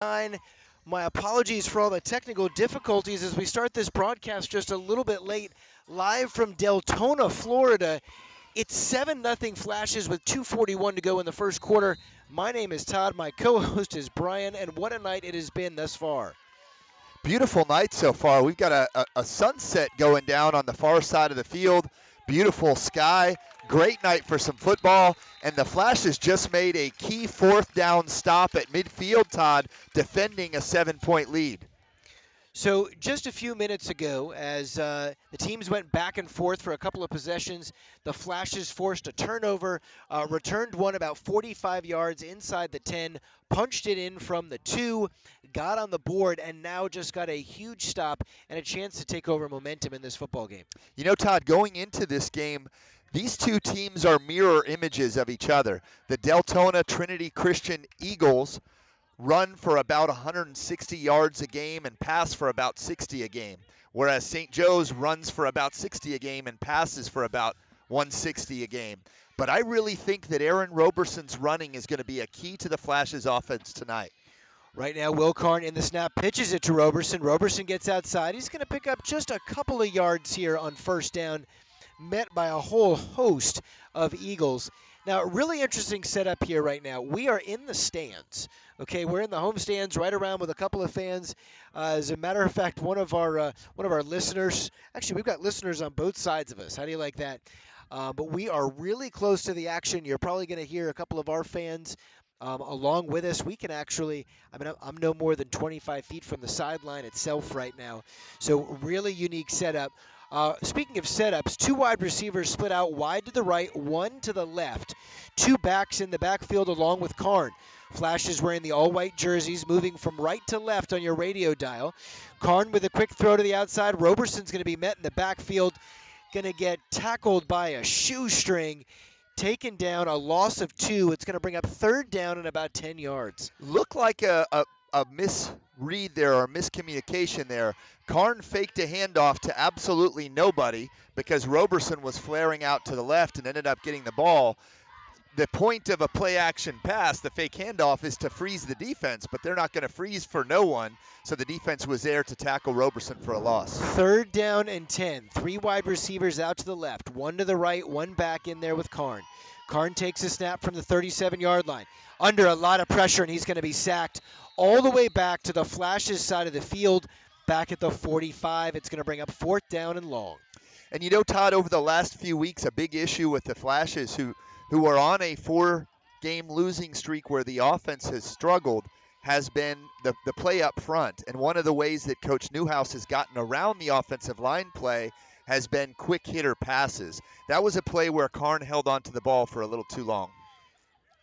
9. My apologies for all the technical difficulties as we start this broadcast just a little bit late, live from Deltona, Florida. It's 7-0 Flashes with 2:41 to go in the first quarter. My name is Todd, my co-host is Brian, and what a night it has been thus far. Beautiful night so far. We've got a sunset going down on the far side of the field. Beautiful sky. Great night for some football. And the Flashes just made a key fourth down stop at midfield, Todd, defending a 7-point lead. So just a few minutes ago, as the teams went back and forth for a couple of possessions, the Flashes forced a turnover, returned one about 45 yards inside the 10, punched it in from the 2, got on the board, and now just got a huge stop and a chance to take over momentum in this football game. You know, Todd, going into this game, these two teams are mirror images of each other. The Deltona Trinity Christian Eagles run for about 160 yards a game and pass for about 60 a game, whereas St. Joe's runs for about 60 a game and passes for about 160 a game. But I really think that Aaron Roberson's running is going to be a key to the Flash's offense tonight. Right now, Will Karn in the snap pitches it to Roberson. Roberson gets outside. He's going to pick up just a couple of yards here on first down, met by a whole host of Eagles. Now, really interesting setup here right now. We are in the stands. Okay, we're in the home stands, right around with a couple of fans. As a matter of fact, one of our listeners. Actually, we've got listeners on both sides of us. How do you like that? But we are really close to the action. You're probably going to hear a couple of our fans along with us. We can actually, I'm no more than 25 feet from the sideline itself right now. So, really unique setup. Speaking of setups, two wide receivers split out wide to the right, one to the left. Two backs in the backfield along with Karn. Flash is wearing the all-white jerseys, moving from right to left on your radio dial. Karn with a quick throw to the outside. Roberson's going to be met in the backfield. Going to get tackled by a shoestring, taken down, a loss of 2. It's going to bring up third down and about 10 yards. Looked like a misread there or miscommunication there. Karn faked a handoff to absolutely nobody because Roberson was flaring out to the left and ended up getting the ball. The point of a play action pass, the fake handoff, is to freeze the defense, but they're not going to freeze for no one. So the defense was there to tackle Roberson for a loss. Third down and 10. Three wide receivers out to the left, one to the right, one back in there with Karn. Karn takes a snap from the 37-yard line. Under a lot of pressure, and he's going to be sacked all the way back to the Flashes side of the field, back at the 45. It's going to bring up fourth down and long. And you know, Todd, over the last few weeks, a big issue with the Flashes who are on a 4-game losing streak where the offense has struggled has been the play up front. And one of the ways that Coach Newhouse has gotten around the offensive line play has been quick hitter passes. That was a play where Karn held onto the ball for a little too long.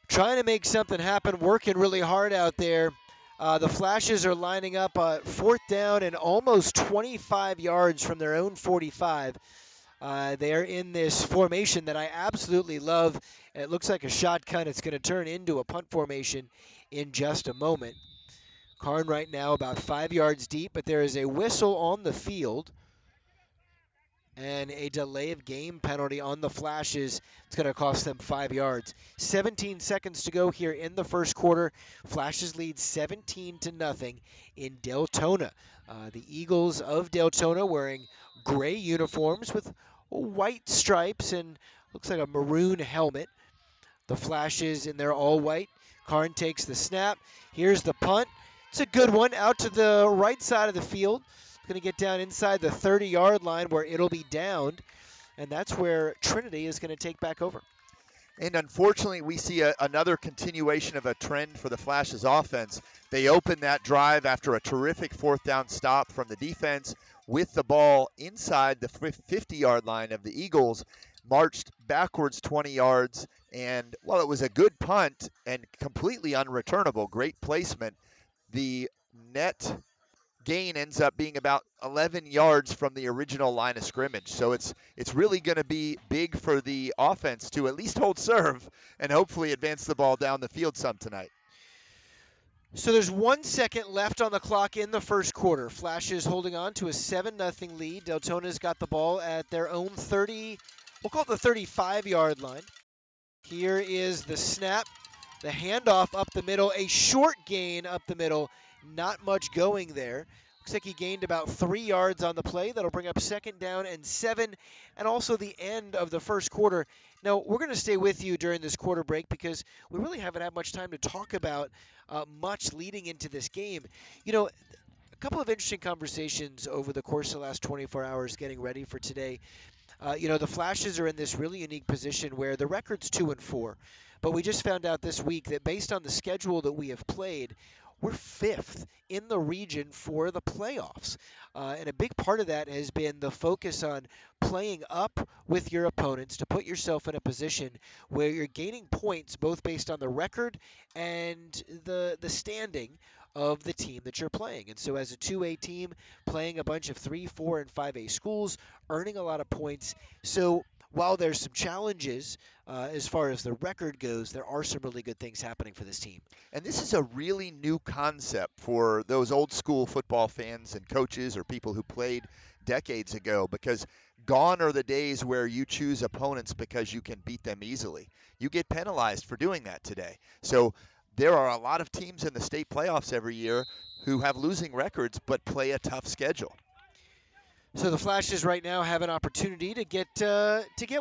Trying to make something happen, working really hard out there. The Flashes are lining up fourth down and almost 25 yards from their own 45. They are in this formation that I absolutely love. It looks like a shotgun. It's going to turn into a punt formation in just a moment. Karn right now about 5 yards deep, but there is a whistle on the field and a delay of game penalty on the Flashes. It's going to cost them 5 yards. 17 seconds to go here in the first quarter. Flashes lead 17-0 in Deltona. The Eagles of Deltona wearing gray uniforms with white stripes and looks like a maroon helmet. The Flashes in their all white. Karn takes the snap. Here's the punt. It's a good one out to the right side of the field. Going to get down inside the 30-yard line where it'll be downed, and that's where Trinity is going to take back over. And unfortunately, we see another continuation of a trend for the Flash's offense. They opened that drive after a terrific fourth down stop from the defense with the ball inside the 50-yard line of the Eagles, marched backwards 20 yards, and while it was a good punt and completely unreturnable, great placement, the net gain ends up being about 11 yards from the original line of scrimmage. So it's really going to be big for the offense to at least hold serve and hopefully advance the ball down the field some tonight. So there's 1 second left on the clock in the first quarter. Flashes holding on to a 7-0 lead. Deltona's got the ball at their own 30, we'll call it the 35-yard line. Here is the snap. The handoff up the middle, a short gain up the middle, not much going there. Looks like he gained about 3 yards on the play. That'll bring up 2nd down and 7, and also the end of the first quarter. Now, we're going to stay with you during this quarter break because we really haven't had much time to talk about much leading into this game. You know, a couple of interesting conversations over the course of the last 24 hours getting ready for today. The Flashes are in this really unique position where the record's 2-4, but we just found out this week that based on the schedule that we have played, we're 5th in the region for the playoffs. And a big part of that has been the focus on playing up with your opponents to put yourself in a position where you're gaining points both based on the record and the standing of the team that you're playing. And so as a 2A team playing a bunch of 3, 4, and 5A schools, earning a lot of points. So while there's some challenges as far as the record goes, there are some really good things happening for this team. And this is a really new concept for those old school football fans and coaches or people who played decades ago, because gone are the days where you choose opponents because you can beat them easily. You get penalized for doing that today. So there are a lot of teams in the state playoffs every year who have losing records but play a tough schedule. So the Flashes right now have an opportunity to get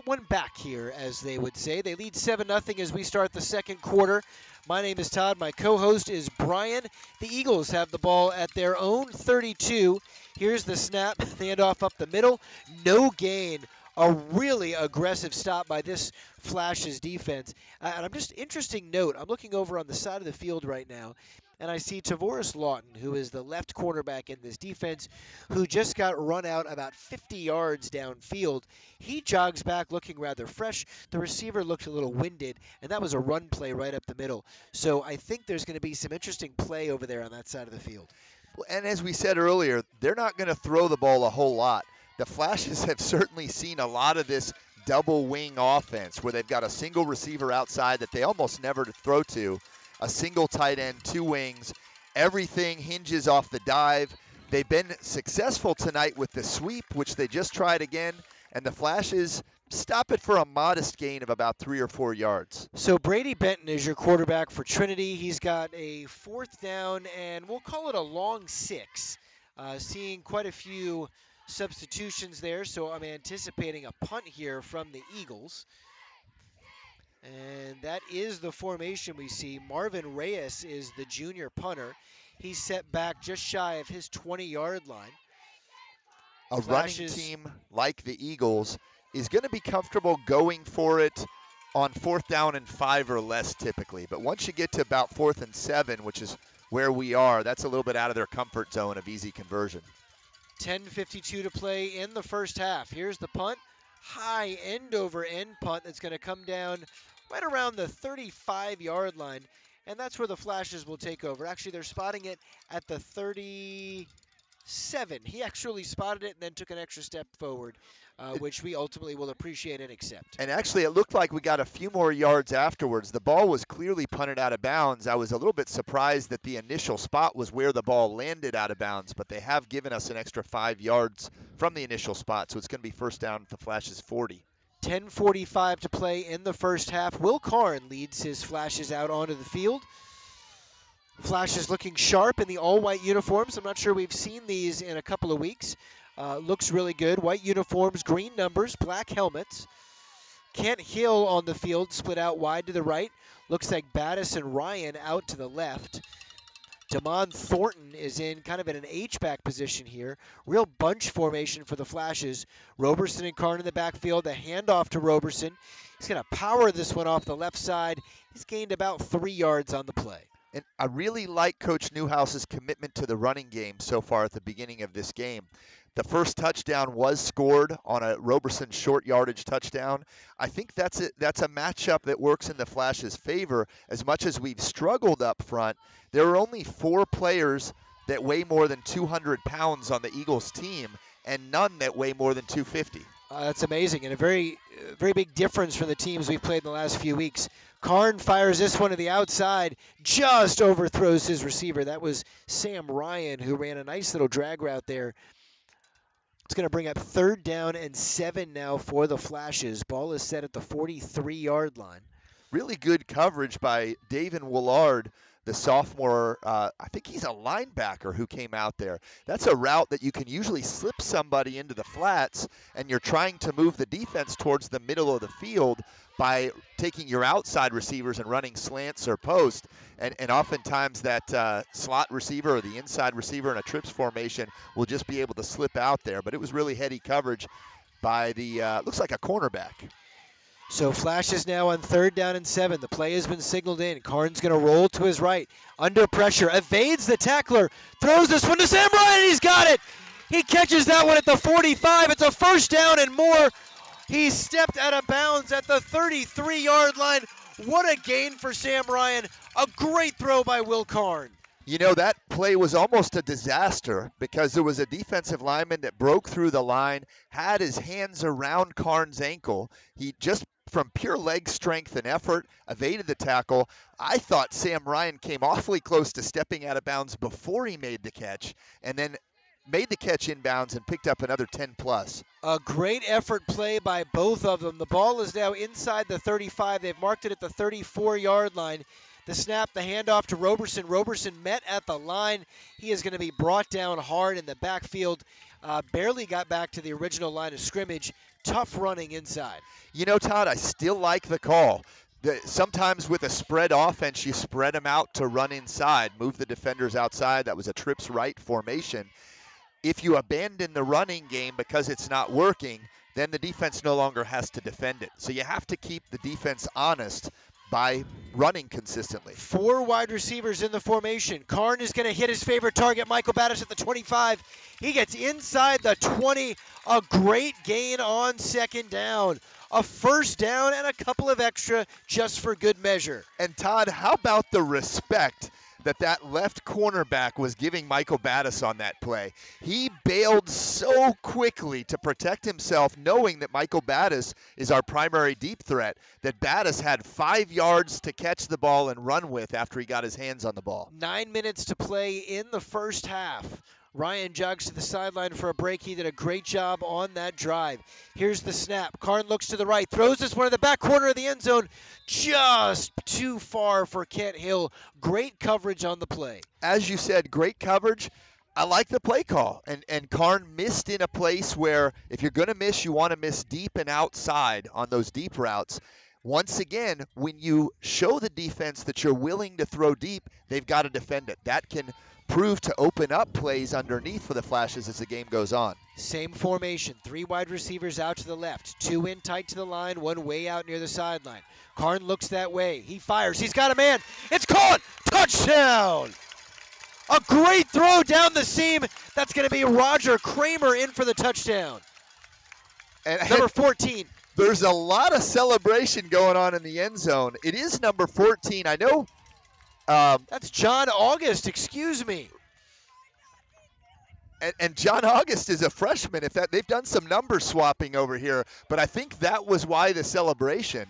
one back here, as they would say. They lead 7-0 as we start the second quarter. My name is Todd. My co-host is Brian. The Eagles have the ball at their own 32. Here's the snap. Handoff up the middle. No gain. A really aggressive stop by this Flashes defense. And I'm just interesting note. I'm looking over on the side of the field right now, and I see Tavoris Lawton, who is the left cornerback in this defense, who just got run out about 50 yards downfield. He jogs back looking rather fresh. The receiver looked a little winded, and that was a run play right up the middle. So I think there's going to be some interesting play over there on that side of the field. And as we said earlier, they're not going to throw the ball a whole lot. The Flashes have certainly seen a lot of this double wing offense where they've got a single receiver outside that they almost never throw to, a single tight end, 2 wings. Everything hinges off the dive. They've been successful tonight with the sweep, which they just tried again, and the Flashes stop it for a modest gain of about 3 or 4 yards. So Brady Benton is your quarterback for Trinity. He's got a 4th down, and we'll call it a long 6. Seeing quite a few substitutions there, so I'm anticipating a punt here from the Eagles. And that is the formation we see. Marvin Reyes is the junior punter. He's set back just shy of his 20-yard line. A running team like the Eagles is going to be comfortable going for it on 4th down and 5 or less typically. But once you get to about 4th and 7, which is where we are, that's a little bit out of their comfort zone of easy conversion. 10:52 to play in the first half. Here's the punt. High end over end punt that's going to come down right around the 35-yard line. And that's where the Flashes will take over. Actually, they're spotting it at the 37. He actually spotted it and then took an extra step forward, which we ultimately will appreciate and accept. And actually, it looked like we got a few more yards afterwards. The ball was clearly punted out of bounds. I was a little bit surprised that the initial spot was where the ball landed out of bounds, but they have given us an extra 5 yards from the initial spot, so it's going to be first down at the Flashes 40. 10:45 to play in the first half. Will Karn leads his Flashes out onto the field. Flashes looking sharp in the all-white uniforms. I'm not sure we've seen these in a couple of weeks. Looks really good. White uniforms, green numbers, black helmets. Kent Hill on the field, split out wide to the right. Looks like Battis and Ryan out to the left. Damon Thornton is in kind of in an H-back position here. Real bunch formation for the Flashes. Roberson and Karn in the backfield. The handoff to Roberson. He's going to power this one off the left side. He's gained about 3 yards on the play. And I really like Coach Newhouse's commitment to the running game so far at the beginning of this game. The first touchdown was scored on a Roberson short yardage touchdown. I think that's a matchup that works in the Flash's favor. As much as we've struggled up front, there are only 4 players that weigh more than 200 pounds on the Eagles team, and none that weigh more than 250. That's amazing, and a very big difference from the teams we've played in the last few weeks. Karn fires this one to the outside, just overthrows his receiver. That was Sam Ryan, who ran a nice little drag route there. It's going to bring up 3rd down and 7 now for the Flashes. Ball is set at the 43-yard line. really good coverage by David Willard, the sophomore. I think he's a linebacker who came out there. That's a route that you can usually slip somebody into the flats, and you're trying to move the defense towards the middle of the field by taking your outside receivers and running slants or post. And oftentimes that slot receiver or the inside receiver in a trips formation will just be able to slip out there. But it was really heady coverage by the, looks like a cornerback. So Flash is now on 3rd down and 7. The play has been signaled in. Karn's going to roll to his right. Under pressure. Evades the tackler. Throws this one to Sam Ryan. He's got it. He catches that one at the 45. It's a first down and more. He stepped out of bounds at the 33-yard line. What a gain for Sam Ryan. A great throw by Will Karn. You know, that play was almost a disaster because there was a defensive lineman that broke through the line, had his hands around Karn's ankle. He just, from pure leg strength and effort, evaded the tackle. I thought Sam Ryan came awfully close to stepping out of bounds before he made the catch, and then made the catch inbounds and picked up another 10 plus. A great effort play by both of them. The ball is now inside the 35. They've marked it at the 34-yard line. The snap, the handoff to Roberson. Roberson met at the line. He is going to be brought down hard in the backfield. Barely got back to the original line of scrimmage. Tough running inside. You know, Todd, I still like the call. Sometimes with a spread offense, you spread them out to run inside, move the defenders outside. That was a trips right formation. If you abandon the running game because it's not working, then the defense no longer has to defend it. So you have to keep the defense honest by running consistently. 4 wide receivers in the formation. Karn is going to hit his favorite target, Michael Battis, at the 25. He gets inside the 20. A great gain on 2nd down. A first down and a couple of extra just for good measure. And Todd, how about the respect that left cornerback was giving Michael Battis on that play? He bailed so quickly to protect himself, knowing that Michael Battis is our primary deep threat, that Battis had 5 yards to catch the ball and run with after he got his hands on the ball. 9 minutes to play in the first half. Ryan jogs to the sideline for a break. He did a great job on that drive. Here's the snap. Karn looks to the right, throws this one in the back corner of the end zone. Just too far for Kent Hill. Great coverage on the play. As you said, great coverage. I like the play call. And Karn missed in a place where if you're going to miss, you want to miss deep and outside on those deep routes. Once again, when you show the defense that you're willing to throw deep, they've got to defend it. That can prove to open up plays underneath for the Flashes as the game goes on. Same formation, 3 wide receivers out to the left, 2 in tight to the line, 1 way out near the sideline. Karn looks that way. He fires. He's got a man. It's caught. Touchdown. A great throw down the seam. That's going to be Roger Kramer in for the touchdown. And number 14. There's a lot of celebration going on in the end zone. It is number 14. I know. That's John August, excuse me. And John August is a freshman. They've done some number swapping over here, but I think that was why the celebration.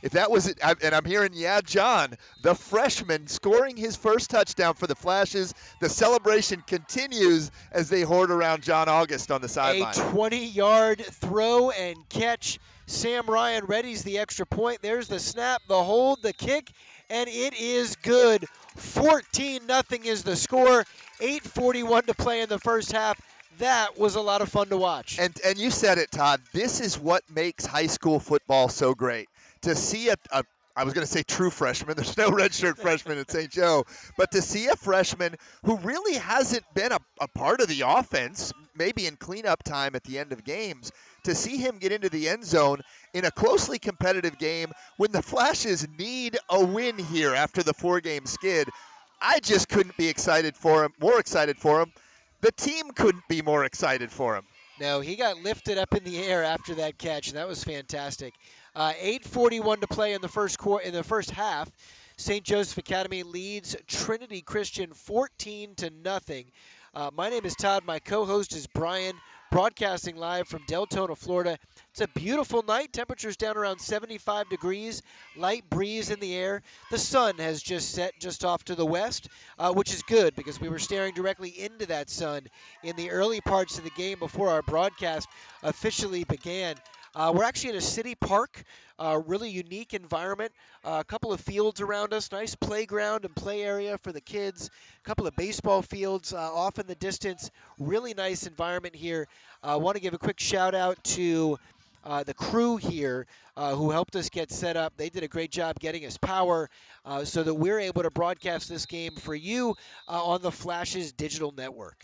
If that was it, and I'm hearing, yeah, John, the freshman scoring his first touchdown for the Flashes. The celebration continues as they hoard around John August on the sideline. A 20-yard throw and catch. Sam Ryan readies the extra point. There's the snap, the hold, the kick, and it is good. 14-0 is the score. 8:41 to play in the first half. That was a lot of fun to watch. And you said it, Todd. This is what makes high school football so great. To see I was going to say true freshman. There's no redshirt freshman at St. Joe. But to see a freshman who really hasn't been a part of the offense, maybe in cleanup time at the end of games, to see him get into the end zone in a closely competitive game when the Flashes need a win here after the 4-game skid, I just couldn't be more excited for him. The team couldn't be more excited for him. No, he got lifted up in the air after that catch, and that was fantastic. 8:41 to play in the first half. St. Joseph Academy leads Trinity Christian 14-0. My name is Todd. My co-host is Brian, broadcasting live from Deltona, Florida. It's a beautiful night. Temperatures down around 75 degrees. Light breeze in the air. The sun has just set just off to the west, which is good because we were staring directly into that sun in the early parts of the game before our broadcast officially began. We're actually in a city park, really unique environment. A couple of fields around us, nice playground and play area for the kids. A couple of baseball fields off in the distance. Really nice environment here. I want to give a quick shout out to the crew here who helped us get set up. They did a great job getting us power so that we're able to broadcast this game for you on the Flash's digital network.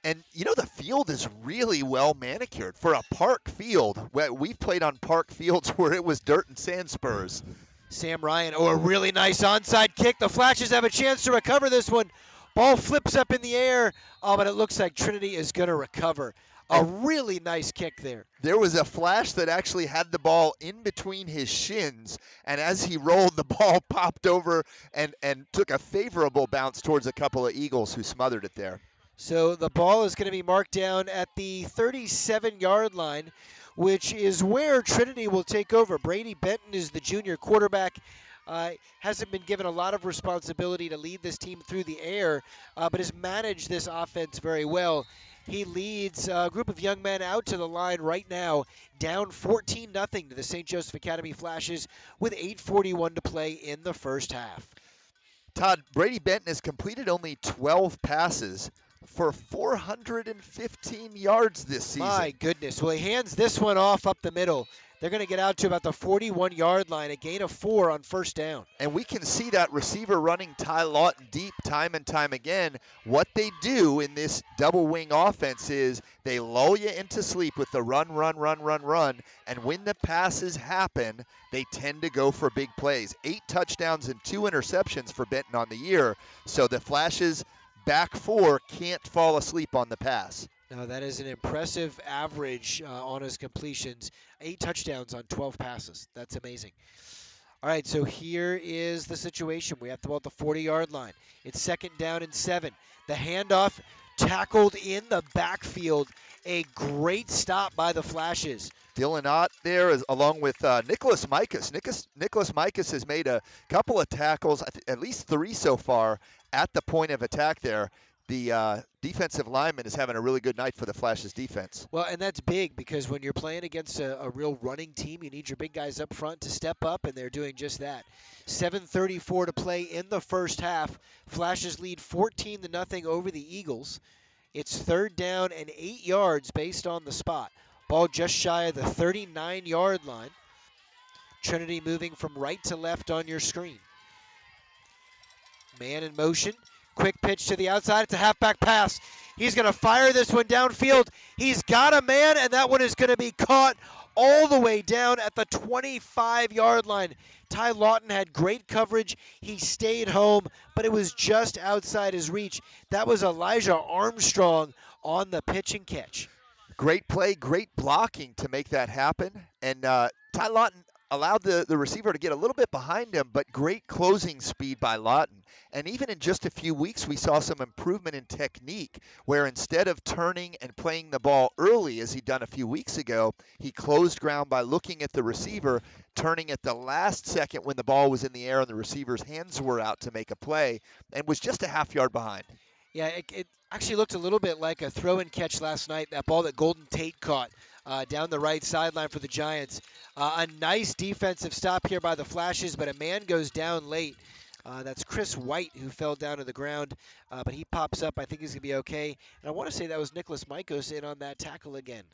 And the field is really well manicured for a park field. We've played on park fields where it was dirt and sand spurs. Sam Ryan, a really nice onside kick. The Flashes have a chance to recover this one. Ball flips up in the air, but it looks like Trinity is going to recover. A really nice kick there. There was a Flash that actually had the ball in between his shins, and as he rolled, the ball popped over and took a favorable bounce towards a couple of Eagles who smothered it there. So the ball is going to be marked down at the 37-yard line, which is where Trinity will take over. Brady Benton is the junior quarterback. Hasn't been given a lot of responsibility to lead this team through the air, but has managed this offense very well. He leads a group of young men out to the line right now, down 14-0 to the St. Joseph Academy Flashes with 8:41 to play in the first half. Todd, Brady Benton has completed only 12 passes for 415 yards this season. My goodness. Well, he hands this one off up the middle. They're going to get out to about the 41-yard line, a gain of 4 on first down. And we can see that receiver running Ty Lawton deep time and time again. What they do in this double wing offense is they lull you into sleep with the run. And when the passes happen, they tend to go for big plays. 8 touchdowns and 2 interceptions for Benton on the year. So the Flashes back 4 can't fall asleep on the pass. Now, that is an impressive average on his completions. 8 touchdowns on 12 passes. That's amazing. All right, so here is the situation. We have the ball at the 40-yard line. It's 2nd down and 7. The handoff tackled in the backfield. A great stop by the Flashes. Dylan Ott there, along with Nicholas Mikas. Nicholas Mikas has made a couple of tackles, at least 3 so far, at the point of attack there. The defensive lineman is having a really good night for the Flashes defense. Well, and that's big because when you're playing against a real running team, you need your big guys up front to step up, and they're doing just that. 7:34 to play in the first half. Flashes lead 14-0 over the Eagles. It's 3rd down and 8 yards based on the spot. Ball just shy of the 39-yard line. Trinity moving from right to left on your screen. Man in motion. Quick pitch to the outside. It's a halfback pass. He's going to fire this one downfield. He's got a man, and that one is going to be caught all the way down at the 25-yard line. Ty Lawton had great coverage. He stayed home, but it was just outside his reach. That was Elijah Armstrong on the pitch and catch. Great play, great blocking to make that happen. And Ty Lawton allowed the receiver to get a little bit behind him, but great closing speed by Lawton. And even in just a few weeks, we saw some improvement in technique, where instead of turning and playing the ball early, as he'd done a few weeks ago, he closed ground by looking at the receiver, turning at the last second when the ball was in the air and the receiver's hands were out to make a play, and was just a half yard behind. Yeah, it actually looked a little bit like a throw and catch last night, that ball that Golden Tate caught down the right sideline for the Giants. A nice defensive stop here by the Flashes, but a man goes down late. That's Chris White who fell down to the ground, but he pops up. I think he's going to be okay. And I want to say that was Nicholas Mikos in on that tackle again.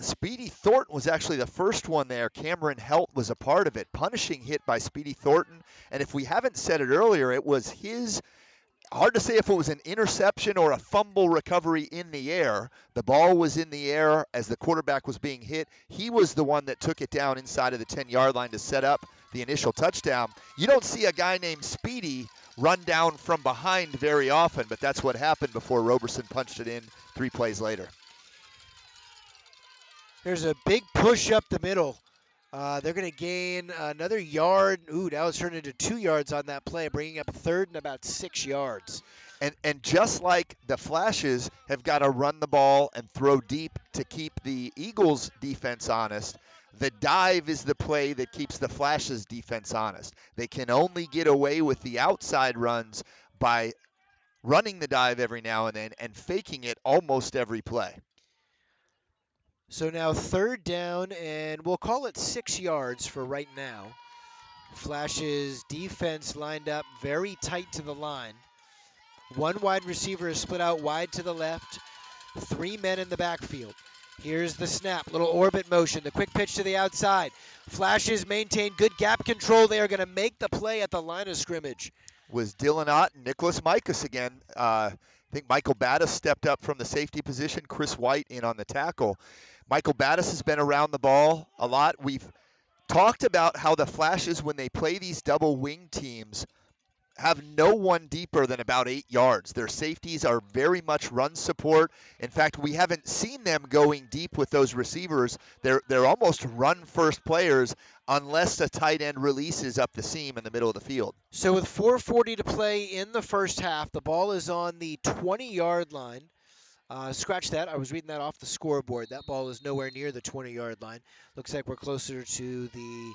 Speedy Thornton was actually the first one there. Cameron Helt was a part of it. Punishing hit by Speedy Thornton. And if we haven't said it earlier, it was his. Hard to say if it was an interception or a fumble recovery in the air. The ball was in the air as the quarterback was being hit. He was the one that took it down inside of the 10-yard line to set up the initial touchdown. You don't see a guy named Speedy run down from behind very often, but that's what happened before Roberson punched it in 3 plays later. There's a big push up the middle. They're going to gain another yard. Ooh, now it's turned into 2 yards on that play, bringing up 3rd and about 6 yards. And just like the Flashes have got to run the ball and throw deep to keep the Eagles' defense honest, the dive is the play that keeps the Flashes' defense honest. They can only get away with the outside runs by running the dive every now and then and faking it almost every play. So now third down, and we'll call it 6 yards for right now. Flash's defense lined up very tight to the line. One wide receiver is split out wide to the left. 3 men in the backfield. Here's the snap, little orbit motion, the quick pitch to the outside. Flashes maintain good gap control. They are going to make the play at the line of scrimmage. Was Dylan Ott and Nicholas Mikas again. I think Michael Battis stepped up from the safety position. Chris White in on the tackle. Michael Battis has been around the ball a lot. We've talked about how the Flashes, when they play these double wing teams, have no one deeper than about 8 yards. Their safeties are very much run support. In fact, we haven't seen them going deep with those receivers. They're almost run first players unless the tight end releases up the seam in the middle of the field. So with 4:40 to play in the first half, the ball is on the 20-yard line. Scratch that. I was reading that off the scoreboard. That ball is nowhere near the 20-yard line. Looks like we're closer to the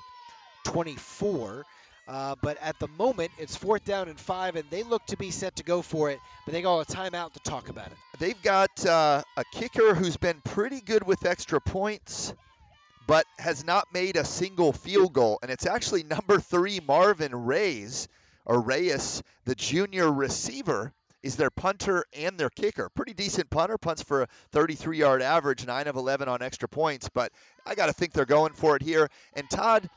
24. But at the moment, it's 4th down and 5, and they look to be set to go for it, but they got a timeout to talk about it. They've got a kicker who's been pretty good with extra points, but has not made a single field goal. And it's actually number 3, Marvin Reyes, the junior receiver, is their punter and their kicker. Pretty decent punter, punts for a 33-yard average, 9 of 11 on extra points, but I got to think they're going for it here. And Todd,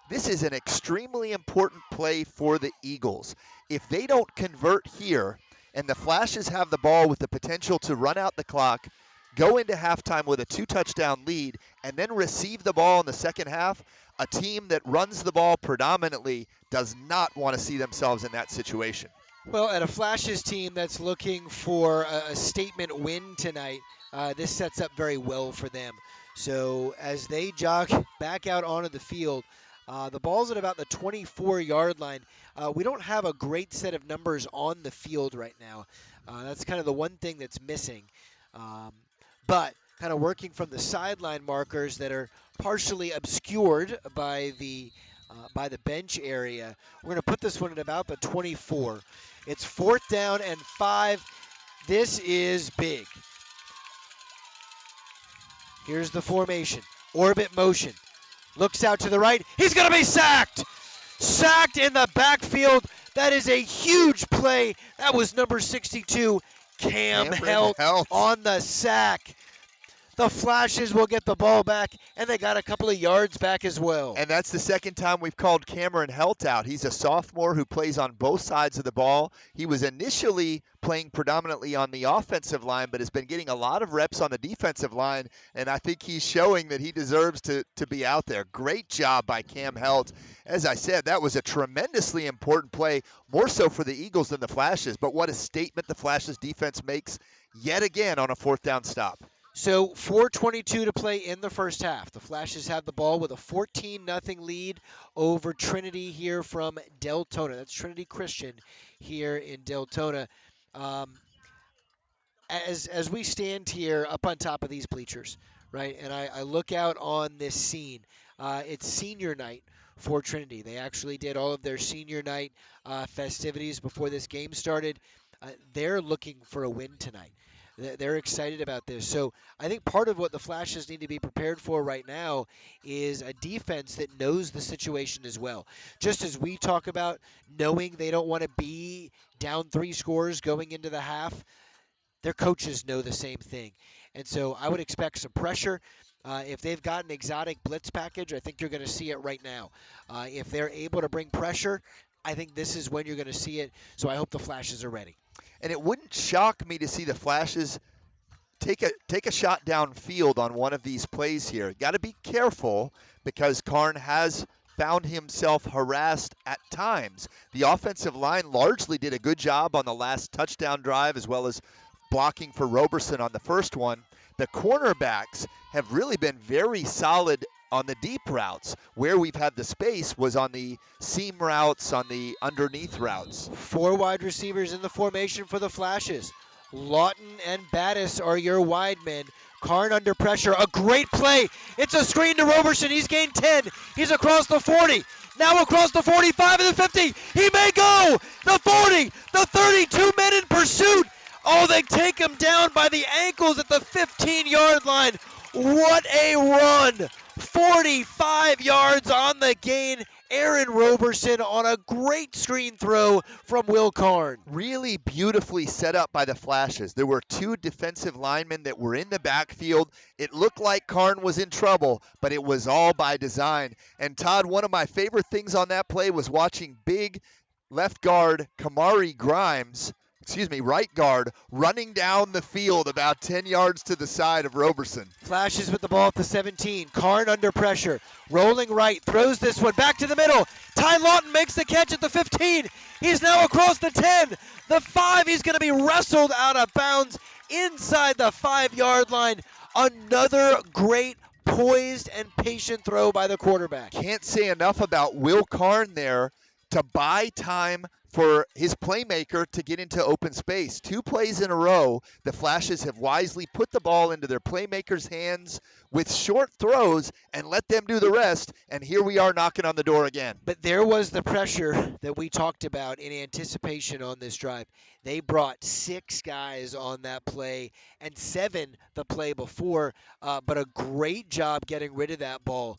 this is an extremely important play for the Eagles. If they don't convert here and the Flashes have the ball with the potential to run out the clock, go into halftime with a 2-touchdown lead, and then receive the ball in the second half, a team that runs the ball predominantly does not want to see themselves in that situation. Well, at a Flashes team that's looking for a statement win tonight, this sets up very well for them. So as they jog back out onto the field, the ball's at about the 24-yard line. We don't have a great set of numbers on the field right now. That's kind of the one thing that's missing. But kind of working from the sideline markers that are partially obscured by the bench area. We're going to put this one at about the 24. It's 4th down and 5. This is big. Here's the formation. Orbit motion. Looks out to the right. He's going to be sacked. Sacked in the backfield. That is a huge play. That was number 62, Cam Helt on the sack. The Flashes will get the ball back, and they got a couple of yards back as well. And that's the second time we've called Cameron Helt out. He's a sophomore who plays on both sides of the ball. He was initially playing predominantly on the offensive line, but has been getting a lot of reps on the defensive line, and I think he's showing that he deserves to be out there. Great job by Cam Helt. As I said, that was a tremendously important play, more so for the Eagles than the Flashes, but what a statement the Flashes defense makes yet again on a 4th down stop. So 4:22 to play in the first half. The Flashes have the ball with a 14-0 lead over Trinity here from Deltona. That's Trinity Christian here in Deltona. As we stand here up on top of these bleachers, right, and I look out on this scene, it's senior night for Trinity. They actually did all of their senior night festivities before this game started. They're looking for a win tonight. They're excited about this. So I think part of what the Flashes need to be prepared for right now is a defense that knows the situation as well. Just as we talk about knowing they don't want to be down 3 scores going into the half, their coaches know the same thing. And so I would expect some pressure. If they've got an exotic blitz package, I think you're going to see it right now. If they're able to bring pressure, I think this is when you're going to see it. So I hope the Flashes are ready. And it wouldn't shock me to see the Flashes take a shot downfield on one of these plays here. Got to be careful because Karn has found himself harassed at times. The offensive line largely did a good job on the last touchdown drive as well as blocking for Roberson on the first one. The cornerbacks have really been very solid on the deep routes. Where we've had the space was on the seam routes, on the underneath routes. 4 wide receivers in the formation for the Flashes. Lawton and Battis are your wide men. Karn under pressure. A great play. It's a screen to Roberson. He's gained 10. He's across the 40. Now across the 45 and the 50. He may go. The 40. The 30. 2 men in pursuit. Oh, they take him down by the ankles at the 15-yard line. What a run! 45 yards on the gain. Aaron Roberson on a great screen throw from Will Karn. Really beautifully set up by the Flashes. There were two defensive linemen that were in the backfield. It looked like Karn was in trouble, but it was all by design. And Todd, one of my favorite things on that play was watching big left guard right guard, running down the field about 10 yards to the side of Roberson. Flashes with the ball at the 17. Karn under pressure. Rolling right. Throws this one back to the middle. Ty Lawton makes the catch at the 15. He's now across the 10. The 5. He's going to be wrestled out of bounds inside the 5-yard line. Another great poised and patient throw by the quarterback. Can't say enough about Will Karn there to buy time for his playmaker to get into open space. 2 plays in a row, the Flashes have wisely put the ball into their playmakers' hands with short throws and let them do the rest, and here we are knocking on the door again. But there was the pressure that we talked about in anticipation on this drive. They brought 6 guys on that play and 7 the play before, but a great job getting rid of that ball.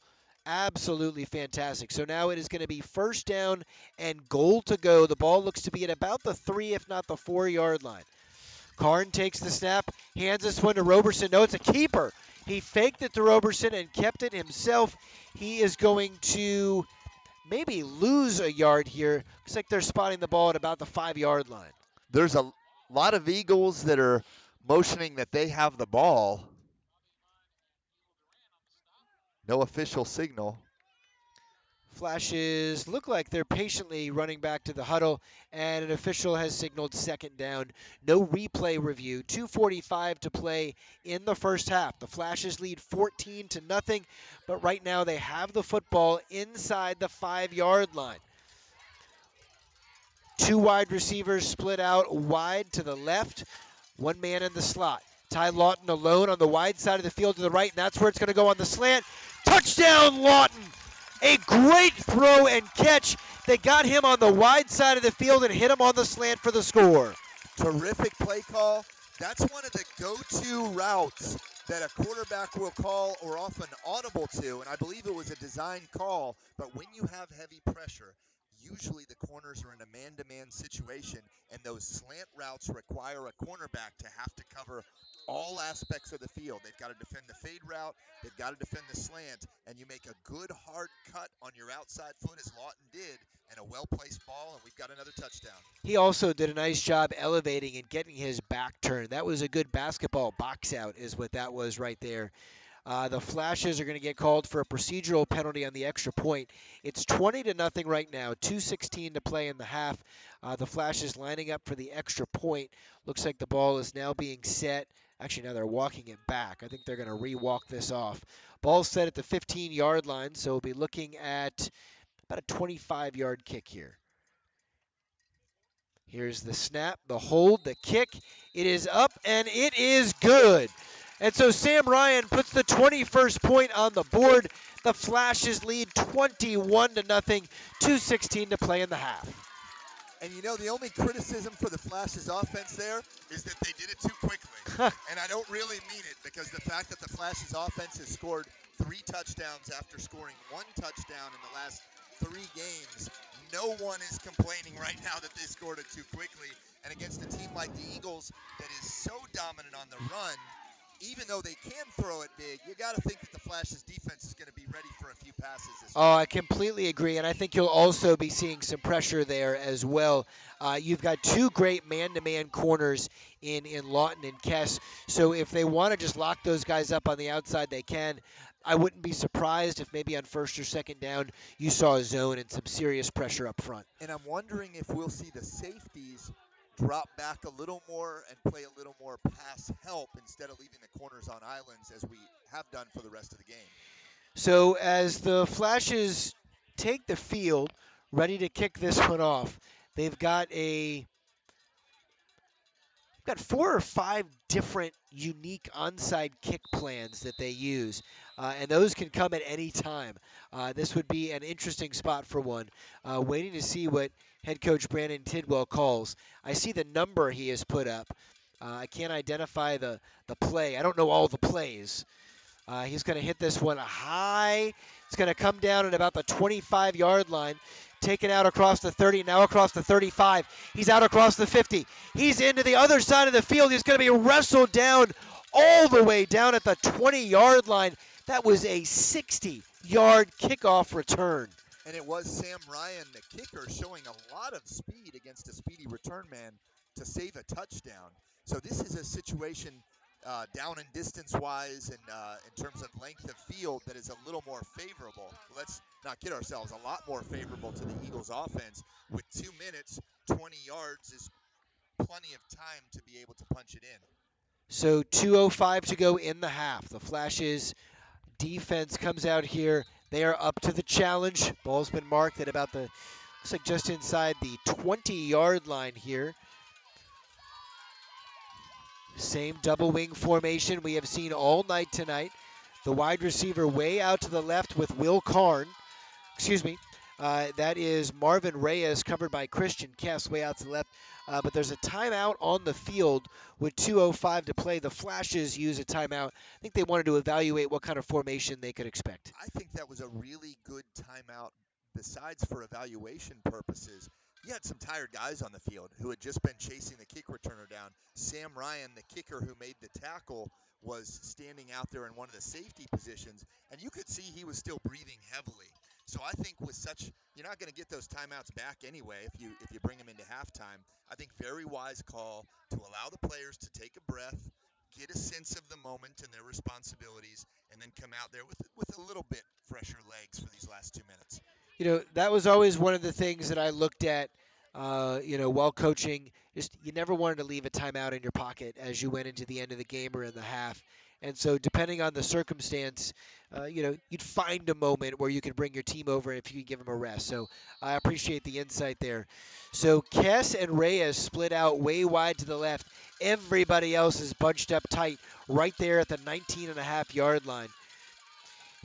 Absolutely fantastic. So now it is going to be first down and goal to go. The ball looks to be at about the 3, if not the 4-yard line. Karn takes the snap, hands this one to Roberson. No, it's a keeper. He faked it to Roberson and kept it himself. He is going to maybe lose a yard here. Looks like they're spotting the ball at about the 5-yard line. There's a lot of Eagles that are motioning that they have the ball. No official signal. Flashes look like they're patiently running back to the huddle, and an official has signaled second down. No replay review. 2:45 to play in the first half. The Flashes lead 14-0, but right now they have the football inside the 5-yard line. 2 wide receivers split out wide to the left, 1 man in the slot. Ty Lawton alone on the wide side of the field to the right, and that's where it's going to go on the slant. Touchdown, Lawton! A great throw and catch. They got him on the wide side of the field and hit him on the slant for the score. Terrific play call. That's one of the go-to routes that a quarterback will call or often audible to, and I believe it was a design call, but when you have heavy pressure, usually the corners are in a man-to-man situation, and those slant routes require a cornerback to have to cover all aspects of the field. They've got to defend the fade route, they've got to defend the slant, and you make a good hard cut on your outside foot as Lawton did, and a well-placed ball, and we've got another touchdown. He also did a nice job elevating and getting his back turned. That was a good basketball box out is what that was right there. The Flashes are going to get called for a procedural penalty on the extra point. It's 20-0 right now, 2:16 to play in the half. The Flashes lining up for the extra point. Looks like the ball is now being set. Actually, now they're walking it back. I think they're going to re-walk this off. Ball set at the 15-yard line, so we'll be looking at about a 25-yard kick here. Here's the snap, the hold, the kick. It is up, and it is good. And so Sam Ryan puts the 21st point on the board. The Flashes lead 21-0, 2:16 to play in the half. And you know, the only criticism for the Flashes offense there is that they did it too quickly. And I don't really mean it, because the fact that the Flashes offense has scored 3 touchdowns after scoring 1 touchdown in the last 3 games, no one is complaining right now that they scored it too quickly. And against a team like the Eagles that is so dominant on the run, even though they can throw it big, you got to think that the Flashes defense is going to be ready for a few passes this week. Oh, I completely agree, and I think you'll also be seeing some pressure there as well. You've got 2 great man-to-man corners in Lawton and Kess, so if they want to just lock those guys up on the outside, they can. I wouldn't be surprised if maybe on first or second down you saw a zone and some serious pressure up front. And I'm wondering if we'll see the safeties drop back a little more and play a little more pass help instead of leaving the corners on islands as we have done for the rest of the game. So as the Flashes take the field, ready to kick this one off, they've got 4 or 5 different unique onside kick plans that they use, and those can come at any time. This would be an interesting spot for one. Waiting to see what head coach Brandon Tidwell calls. I see the number he has put up. I can't identify the play. I don't know all the plays. He's going to hit this one high. It's going to come down at about the 25-yard line. Taken out across the 30, now across the 35. He's out across the 50. He's into the other side of the field. He's going to be wrestled down all the way down at the 20-yard line. That was a 60-yard kickoff return. And it was Sam Ryan, the kicker, showing a lot of speed against a speedy return man to save a touchdown. So this is a situation down and distance-wise and in terms of length of field that is a little more favorable. Let's not kid ourselves, a lot more favorable to the Eagles' offense. With 2 minutes, 20 yards is plenty of time to be able to punch it in. So 2:05 to go in the half. The Flashes defense comes out here. They are up to the challenge. Ball's been marked at about the, looks like just inside the 20-yard line here. Same double wing formation we have seen all night tonight. The wide receiver way out to the left with Will Karn. Excuse me. That is Marvin Reyes, covered by Christian Kess, way out to the left. But there's a timeout on the field with 2:05 to play. The Flashes use a timeout. I think they wanted to evaluate what kind of formation they could expect. I think that was a really good timeout besides for evaluation purposes. You had some tired guys on the field who had just been chasing the kick returner down. Sam Ryan, the kicker who made the tackle, was standing out there in one of the safety positions, and you could see he was still breathing heavily. So I think with such, you're not going to get those timeouts back anyway if you bring them into halftime. I think very wise call to allow the players to take a breath, get a sense of the moment and their responsibilities, and then come out there with a little bit fresher legs for these last 2 minutes. That was always one of the things that I looked at, while coaching. Just you never wanted to leave a timeout in your pocket as you went into the end of the game or in the half. And so, depending on the circumstance, you'd find a moment where you could bring your team over if you could give them a rest. So, I appreciate the insight there. So, Kess and Reyes split out way wide to the left. Everybody else is bunched up tight right there at the 19.5-yard line.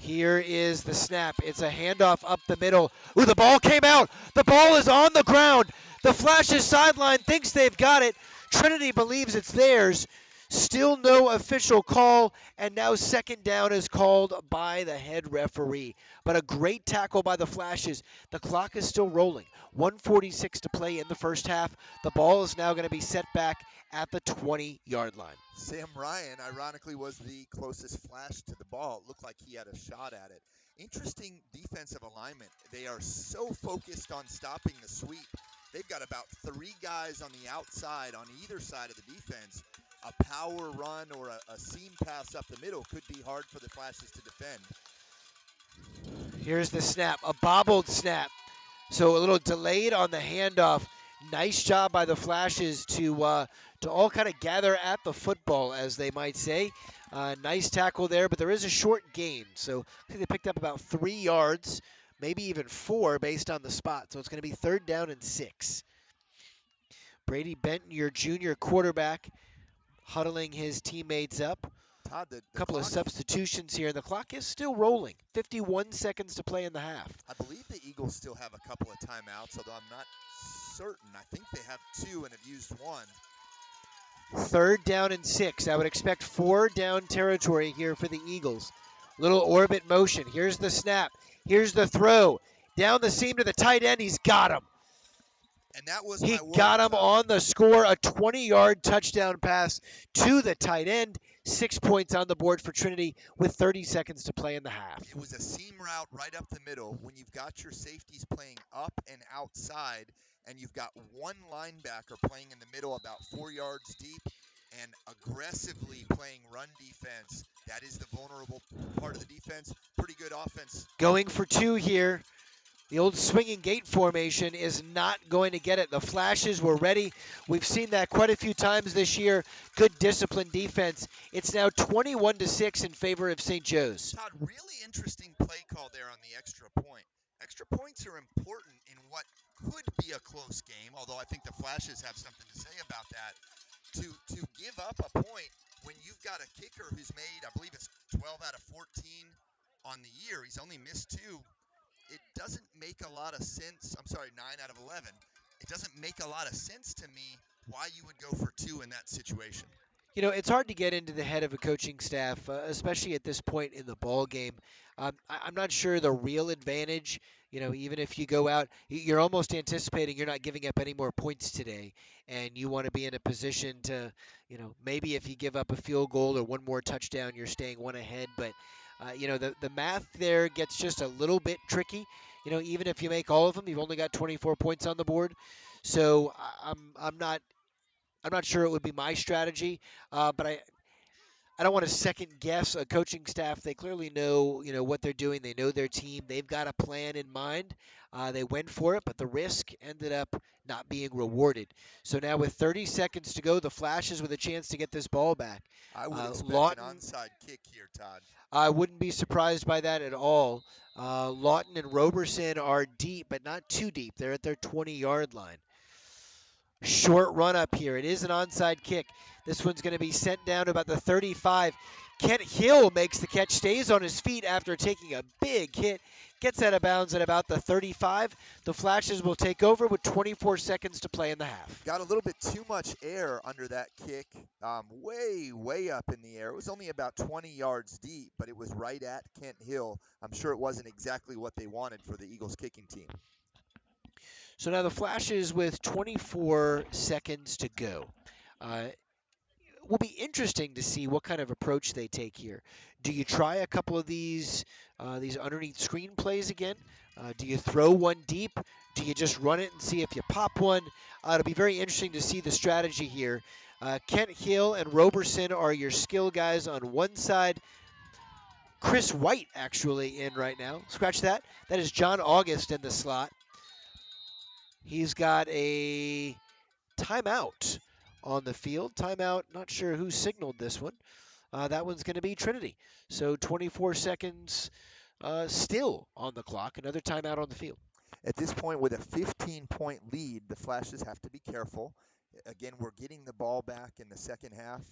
Here is the snap. It's a handoff up the middle. Ooh, the ball came out. The ball is on the ground. The Flashes sideline thinks they've got it. Trinity believes it's theirs. Still no official call, and now second down is called by the head referee. But a great tackle by the Flashes. The clock is still rolling. 1:46 to play in the first half. The ball is now going to be set back at the 20-yard line. Sam Ryan, ironically, was the closest flash to the ball. It looked like he had a shot at it. Interesting defensive alignment. They are so focused on stopping the sweep. They've got about 3 guys on the outside on either side of the defense. A power run or a seam pass up the middle could be hard for the Flashes to defend. Here's the snap, a bobbled snap. So a little delayed on the handoff. Nice job by the Flashes to all kind of gather at the football, as they might say. Nice tackle there, but there is a short gain. So I think they picked up about 3 yards, maybe even 4 based on the spot. So it's going to be 3rd down and 6. Brady Benton, your junior quarterback, huddling his teammates up. Todd, the Couple of clock, substitutions here. The clock is still rolling. 51 seconds to play in the half. I believe the Eagles still have a couple of timeouts, although I'm not certain. I think they have 2 and have used 1. 3rd down and 6. I would expect 4 down territory here for the Eagles. Little orbit motion. Here's the snap. Here's the throw. Down the seam to the tight end. He's got him. And that was He my word. got him on the score. A 20-yard touchdown pass to the tight end. 6 points on the board for Trinity with 30 seconds to play in the half. It was a seam route right up the middle. When you've got your safeties playing up and outside, and you've got one linebacker playing in the middle about 4 yards deep and aggressively playing run defense, that is the vulnerable part of the defense. Pretty good offense. Going for 2 here. The old swinging gate formation is not going to get it. The Flashes were ready. We've seen that quite a few times this year. Good disciplined defense. It's now 21-6 in favor of St. Joe's. Todd, really interesting play call there on the extra point. Extra points are important in what could be a close game, although I think the Flashes have something to say about that. To give up a point when you've got a kicker who's made, I believe it's 12 out of 14 on the year. He's only missed 2. It doesn't make a lot of sense. I'm sorry, 9 out of 11. It doesn't make a lot of sense to me why you would go for 2 in that situation. It's hard to get into the head of a coaching staff, especially at this point in the ball game. I'm not sure the real advantage. Even if you go out, you're almost anticipating you're not giving up any more points today, and you want to be in a position to, maybe if you give up a field goal or one more touchdown, you're staying one ahead. But the math there gets just a little bit tricky. Even if you make all of them, you've only got 24 points on the board. So I'm not sure it would be my strategy, but I don't want to second guess a coaching staff. They clearly know what they're doing. They know their team. They've got a plan in mind. They went for it, but the risk ended up not being rewarded. So now with 30 seconds to go, the Flashes with a chance to get this ball back. I would expect an Lawton, onside kick here, Todd. I wouldn't be surprised by that at all. Lawton and Roberson are deep, but not too deep. They're at their 20-yard line. Short run up here. It is an onside kick. This one's going to be sent down to about the 35. Kent Hill makes the catch, stays on his feet after taking a big hit, gets out of bounds at about the 35. The Flashes will take over with 24 seconds to play in the half. Got a little bit too much air under that kick, way up in the air. It was only about 20 yards deep, but it was right at Kent Hill. I'm sure it wasn't exactly what they wanted for the Eagles kicking team. So now the Flashes with 24 seconds to go. Uh, will be interesting to see what kind of approach they take here. Do you try a couple of these underneath screen plays again? Do you throw one deep? Do you just run it and see if you pop one? It'll be very interesting to see the strategy here. Kent Hill and Roberson are your skill guys on one side. Chris White actually in right now. Scratch that. That is John August in the slot. He's got a timeout on the field. Timeout, not sure who signaled this one. That one's going to be Trinity. So 24 seconds still on the clock. Another timeout on the field. At this point, with a 15-point lead, the Flashes have to be careful. Again, we're getting the ball back in the second half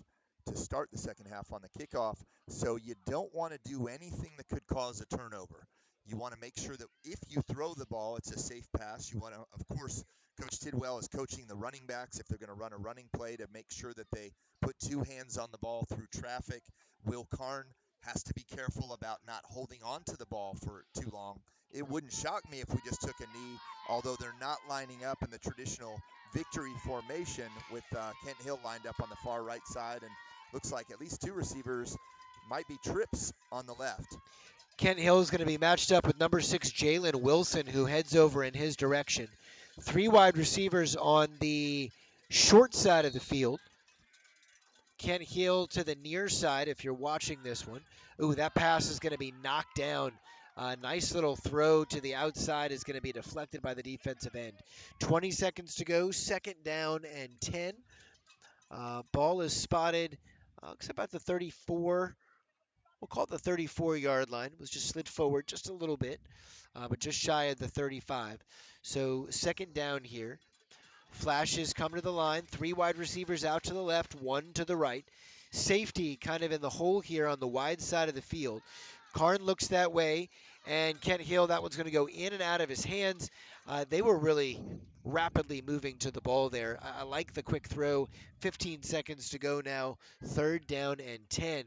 to start the second half on the kickoff, so you don't want to do anything that could cause a turnover. You want to make sure that if you throw the ball, it's a safe pass. You want to, of course, Coach Tidwell is coaching the running backs if they're going to run a running play to make sure that they put two hands on the ball through traffic. Will Karn has to be careful about not holding on to the ball for too long. It wouldn't shock me if we just took a knee, although they're not lining up in the traditional victory formation with Kent Hill lined up on the far right side, and looks like at least two receivers might be trips on the left. Kent Hill is going to be matched up with number 6 Jalen Wilson, who heads over in his direction. Three wide receivers on the short side of the field. Kent Hill to the near side if you're watching this one. Ooh, that pass is going to be knocked down. Nice little throw to the outside is going to be deflected by the defensive end. 20 seconds to go, second down and 10. Ball is spotted, looks about the 34. We'll call it the 34-yard line. It was just slid forward just a little bit, but just shy of the 35. So second down here. Flashes come to the line. Three wide receivers out to the left, one to the right. Safety kind of in the hole here on the wide side of the field. Karn looks that way, and Kent Hill, that one's going to go in and out of his hands. They were really rapidly moving to the ball there. I like the quick throw. 15 seconds to go now. Third down and 10.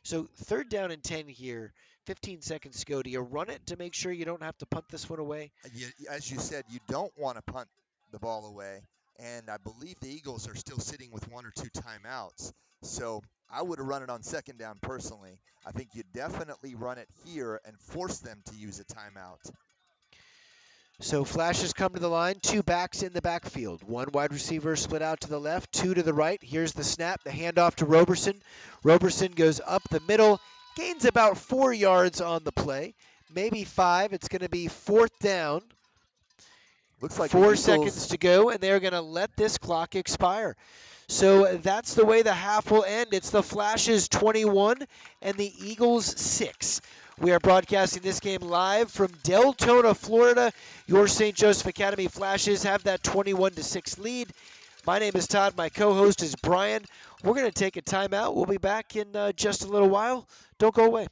So third down and 10 here. 15 seconds to go. Do you run it to make sure you don't have to punt this one away? As you said, you don't want to punt the ball away, and I believe the Eagles are still sitting with one or two timeouts. So I would have run it on second down personally. I think you definitely run it here and force them to use a timeout. So Flashes come to the line, two backs in the backfield. One wide receiver split out to the left, two to the right. Here's the snap, the handoff to Roberson. Roberson goes up the middle, gains about 4 yards on the play, maybe 5. It's going to be fourth down. Looks like the 4 Eagles seconds to go, and they're going to let this clock expire. So that's the way the half will end. It's the Flashes 21 and the Eagles 6. We are broadcasting this game live from Deltona, Florida. Your St. Joseph Academy Flashes have that 21-6 lead. My name is Todd. My co-host is Brian. We're going to take a timeout. We'll be back in just a little while. Don't go away.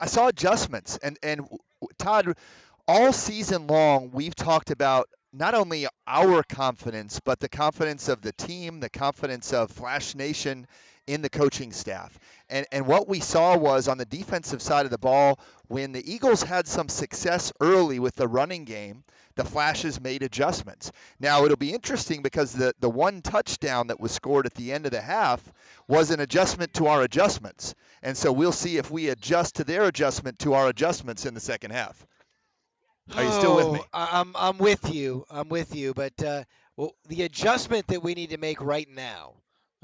I saw adjustments, and Todd, all season long, we've talked about not only our confidence, but the confidence of the team, the confidence of Flash Nation in the coaching staff. And what we saw was on the defensive side of the ball, when the Eagles had some success early with the running game, the Flashes made adjustments. Now, it'll be interesting because the one touchdown that was scored at the end of the half was an adjustment to our adjustments. And so we'll see if we adjust to their adjustment to our adjustments in the second half. Are you still with Oh, me? I'm with you. I'm with you. But well, the adjustment that we need to make right now,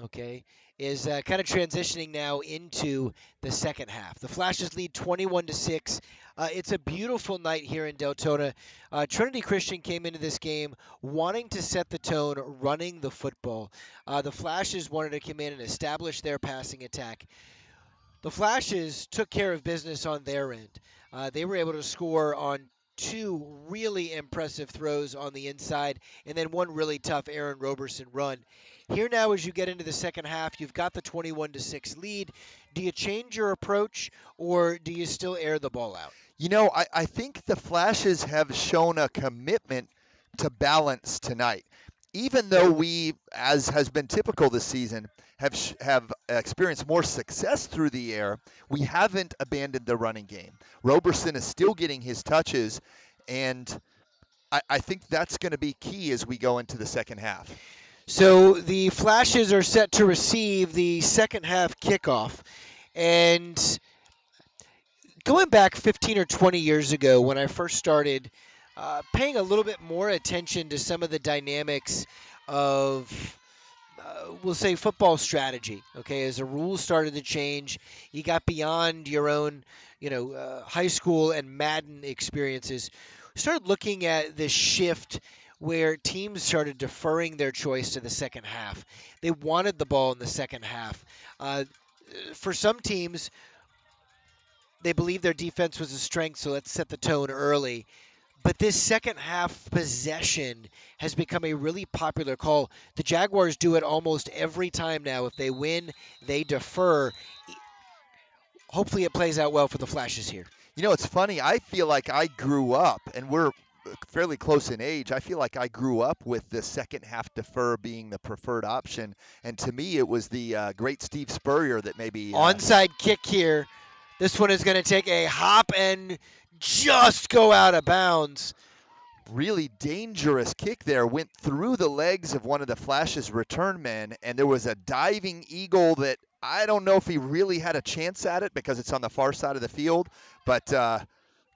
okay, is kind of transitioning now into the second half. The Flashes lead 21-6. It's a beautiful night here in Deltona. Trinity Christian came into this game wanting to set the tone, running the football. The Flashes wanted to come in and establish their passing attack. The Flashes took care of business on their end. They were able to score on two really impressive throws on the inside, and then one really tough Aaron Roberson run. Here now, as you get into the second half, you've got the 21-6 lead. Do you change your approach, or do you still air the ball out? You know, I think the Flashes have shown a commitment to balance tonight. Even though we, as has been typical this season, have experienced more success through the air, we haven't abandoned the running game. Roberson is still getting his touches, and I think that's going to be key as we go into the second half. So the Flashes are set to receive the second half kickoff, and going back 15 or 20 years ago when I first started paying a little bit more attention to some of the dynamics of, we'll say, football strategy. Okay, as the rules started to change, you got beyond your own, high school and Madden experiences. We started looking at this shift where teams started deferring their choice to the second half. They wanted the ball in the second half. For some teams, they believe their defense was a strength, so let's set the tone early. But this second half possession has become a really popular call. The Jaguars do it almost every time now. If they win, they defer. Hopefully, it plays out well for the Flashes here. You know, it's funny. I feel like I grew up, and we're fairly close in age. I feel like I grew up with the second half defer being the preferred option, and to me, it was the great Steve Spurrier that maybe Onside kick here. This one is going to take a hop and just go out of bounds. really dangerous kick there. Went through the legs of one of the Flash's return men, and there was a diving eagle that I don't know if he really had a chance at it because it's on the far side of the field, but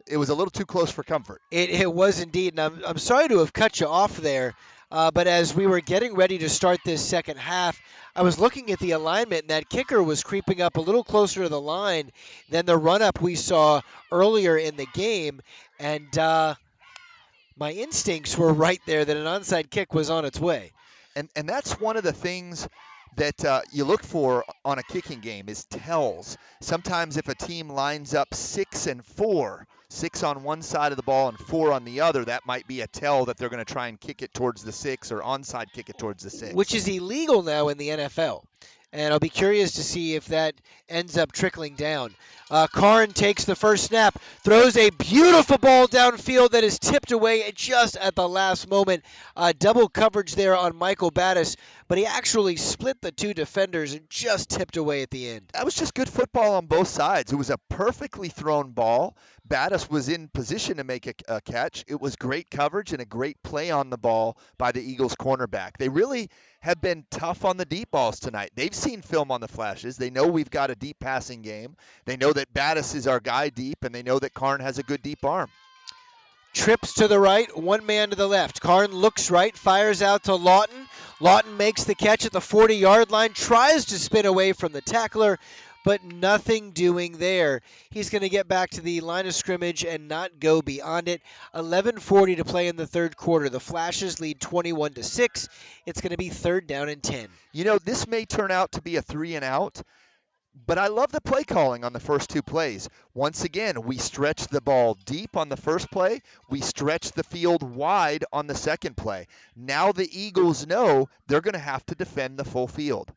it was a little too close for comfort. It was indeed, and I'm sorry to have cut you off there, but as we were getting ready to start this second half, I was looking at the alignment, and that kicker was creeping up a little closer to the line than the run-up we saw earlier in the game, and my instincts were right there that an onside kick was on its way. And that's one of the things that you look for on a kicking game is tells. Sometimes if a team lines up 6 and 4, 6 on one side of the ball and 4 on the other, that might be a tell that they're going to try and kick it towards the 6 or onside kick it towards the 6. Which is illegal now in the NFL. And I'll be curious to see if that ends up trickling down. Karn takes the first snap, throws a beautiful ball downfield that is tipped away just at the last moment. Double coverage there on Michael Battis, but he actually split the two defenders and just tipped away at the end. That was just good football on both sides. It was a perfectly thrown ball. Battis was in position to make a catch. It was great coverage and a great play on the ball by the Eagles cornerback. They really have been tough on the deep balls tonight. They've seen film on the Flashes. They know we've got a deep passing game. They know that Battis is our guy deep, and they know that Karn has a good deep arm. Trips to the right, one man to the left. Karn looks right, fires out to Lawton. Lawton makes the catch at the 40-yard line, tries to spin away from the tackler, but nothing doing there. He's going to get back to the line of scrimmage and not go beyond it. 11:40 to play in the third quarter. The Flashes lead 21-6. It's going to be third down and 10. You know, this may turn out to be a 3 and out. But I love the play calling on the first two plays. Once again, we stretched the ball deep on the first play. We stretched the field wide on the second play. Now the Eagles know they're going to have to defend the full field.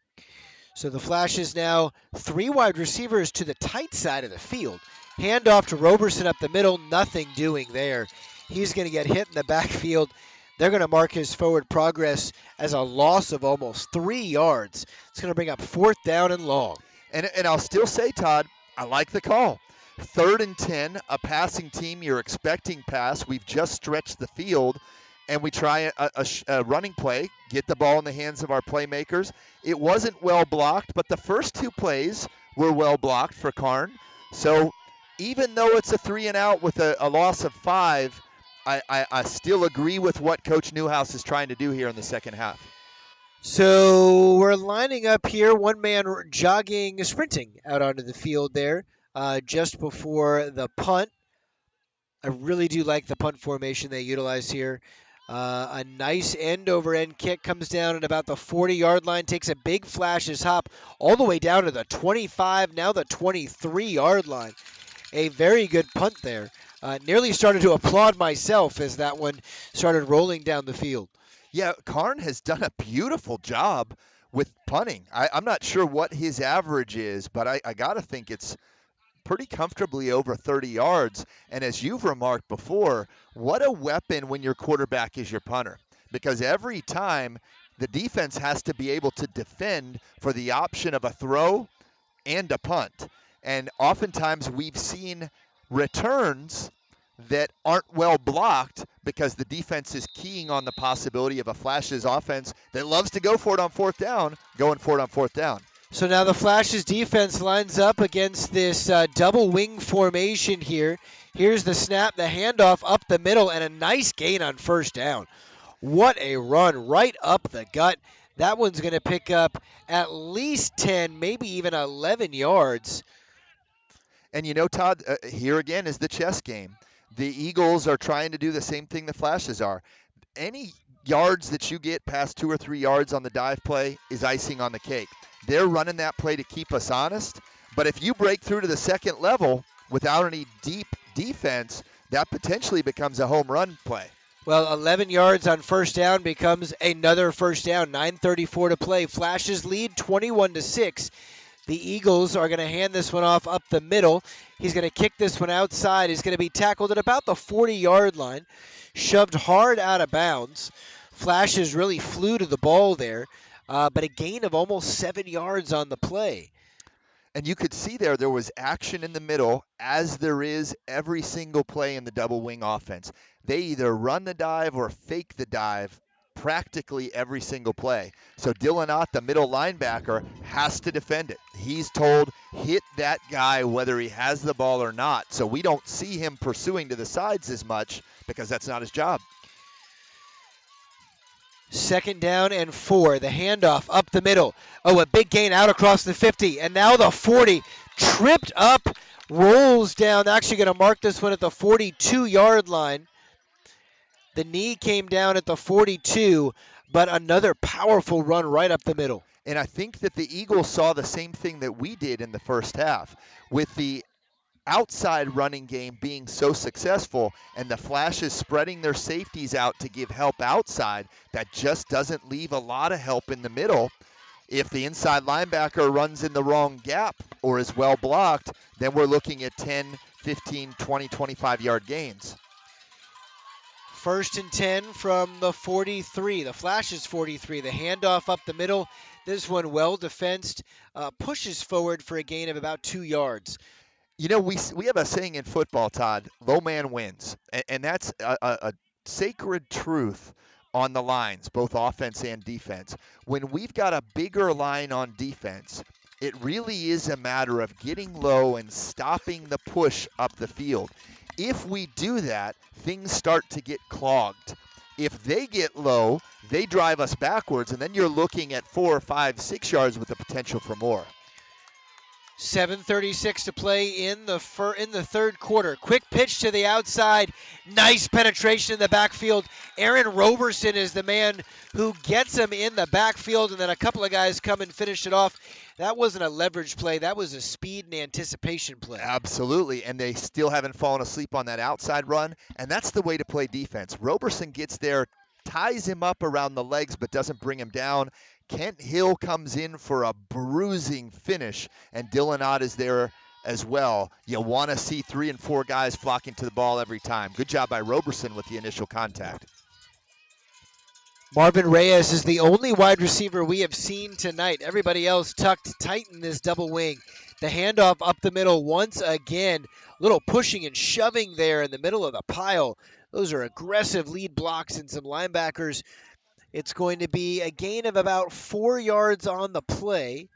So the Flashes now 3 wide receivers to the tight side of the field. Handoff to Roberson up the middle, nothing doing there. He's going to get hit in the backfield. They're going to mark his forward progress as a loss of almost 3 yards. It's going to bring up 4th down and long. And I'll still say, Todd, I like the call. 3rd and 10, a passing team, you're expecting pass. We've just stretched the field, and we try a running play, get the ball in the hands of our playmakers. It wasn't well blocked, but the first 2 plays were well blocked for Karn. So even though it's a 3 and out with a loss of 5, I still agree with what Coach Newhouse is trying to do here in the second half. So we're lining up here, one man jogging, sprinting out onto the field there just before the punt. I really do like the punt formation they utilize here. A nice end-over-end kick comes down at about the 40-yard line, takes a big flashes hop all the way down to the 25, now the 23-yard line. A very good punt there. Nearly started to applaud myself as that one started rolling down the field. Yeah, Karn has done a beautiful job with punting. I'm not sure what his average is, but I got to think it's pretty comfortably over 30 yards. And as you've remarked before, what a weapon when your quarterback is your punter. Because every time the defense has to be able to defend for the option of a throw and a punt. And oftentimes we've seen returns that aren't well blocked because the defense is keying on the possibility of a Flashes offense that loves to go for it on 4th down, going for it on 4th down. So now the Flashes defense lines up against this double wing formation here. Here's the snap, the handoff up the middle, and a nice gain on 1st down. What a run right up the gut. That one's going to pick up at least 10, maybe even 11 yards. And you know, Todd, here again is the chess game. The Eagles are trying to do the same thing the Flashes are. Any yards that you get past 2 or 3 yards on the dive play is icing on the cake. They're running that play to keep us honest, but if you break through to the second level without any deep defense, that potentially becomes a home run play. Well, 11 yards on 1st down becomes another 1st down. 9:34 to play. Flashes lead 21-6. The Eagles are going to hand this one off up the middle. He's going to kick this one outside. He's going to be tackled at about the 40-yard line, shoved hard out of bounds. Flashes really flew to the ball there, but a gain of almost 7 yards on the play. And you could see there was action in the middle, as there is every single play in the double wing offense. They either run the dive or fake the dive practically every single play. So Dylan Ott, the middle linebacker, has to defend it. He's told, hit that guy whether he has the ball or not. So we don't see him pursuing to the sides as much because that's not his job. 2nd down and 4. The handoff up the middle. Oh, a big gain out across the 50. And now the 40. Tripped up, rolls down. Actually going to mark this one at the 42-yard line. The knee came down at the 42, but another powerful run right up the middle. And I think that the Eagles saw the same thing that we did in the first half with the outside running game being so successful and the Flashes spreading their safeties out to give help outside. That just doesn't leave a lot of help in the middle. If the inside linebacker runs in the wrong gap or is well blocked, then we're looking at 10, 15, 20, 25-yard gains. 1st and 10 from the 43. The Flashes 43. The handoff up the middle. This one well defensed. Pushes forward for a gain of about 2 yards. You know, we have a saying in football, Todd, low man wins. And that's a sacred truth on the lines, both offense and defense. When we've got a bigger line on defense, it really is a matter of getting low and stopping the push up the field. If we do that, things start to get clogged. If they get low, they drive us backwards, and then you're looking at 4, 5, 6 yards with the potential for more. 7:36 to play in the 3rd quarter. Quick pitch to the outside. Nice penetration in the backfield. Aaron Roberson is the man who gets him in the backfield, and then a couple of guys come and finish it off. That wasn't a leverage play. That was a speed and anticipation play. Absolutely, and they still haven't fallen asleep on that outside run, and that's the way to play defense. Roberson gets there, ties him up around the legs, but doesn't bring him down. Kent Hill comes in for a bruising finish, and Dylan Ott is there as well. You want to see 3 and 4 guys flocking to the ball every time. Good job by Roberson with the initial contact. Marvin Reyes is the only wide receiver we have seen tonight. Everybody else tucked tight in this double wing. The handoff up the middle once again. Little pushing and shoving there in the middle of the pile. Those are aggressive lead blocks and some linebackers. It's going to be a gain of about 4 yards on the play.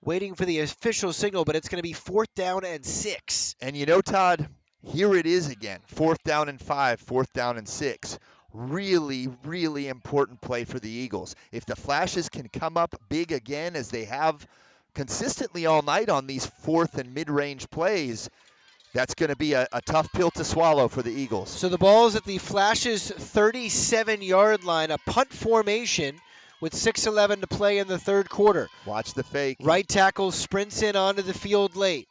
Waiting for the official signal, but it's going to be 4th down and 6. And you know, Todd, here it is again. 4th down and 5, 4th down and 6. Really, really important play for the Eagles. If the Flashes can come up big again, as they have consistently all night on these 4th and mid-range plays, that's going to be a tough pill to swallow for the Eagles. So the ball's at the Flashes' 37-yard line, a punt formation with 6:11 to play in the third quarter. Watch the fake. Right tackle sprints in onto the field late.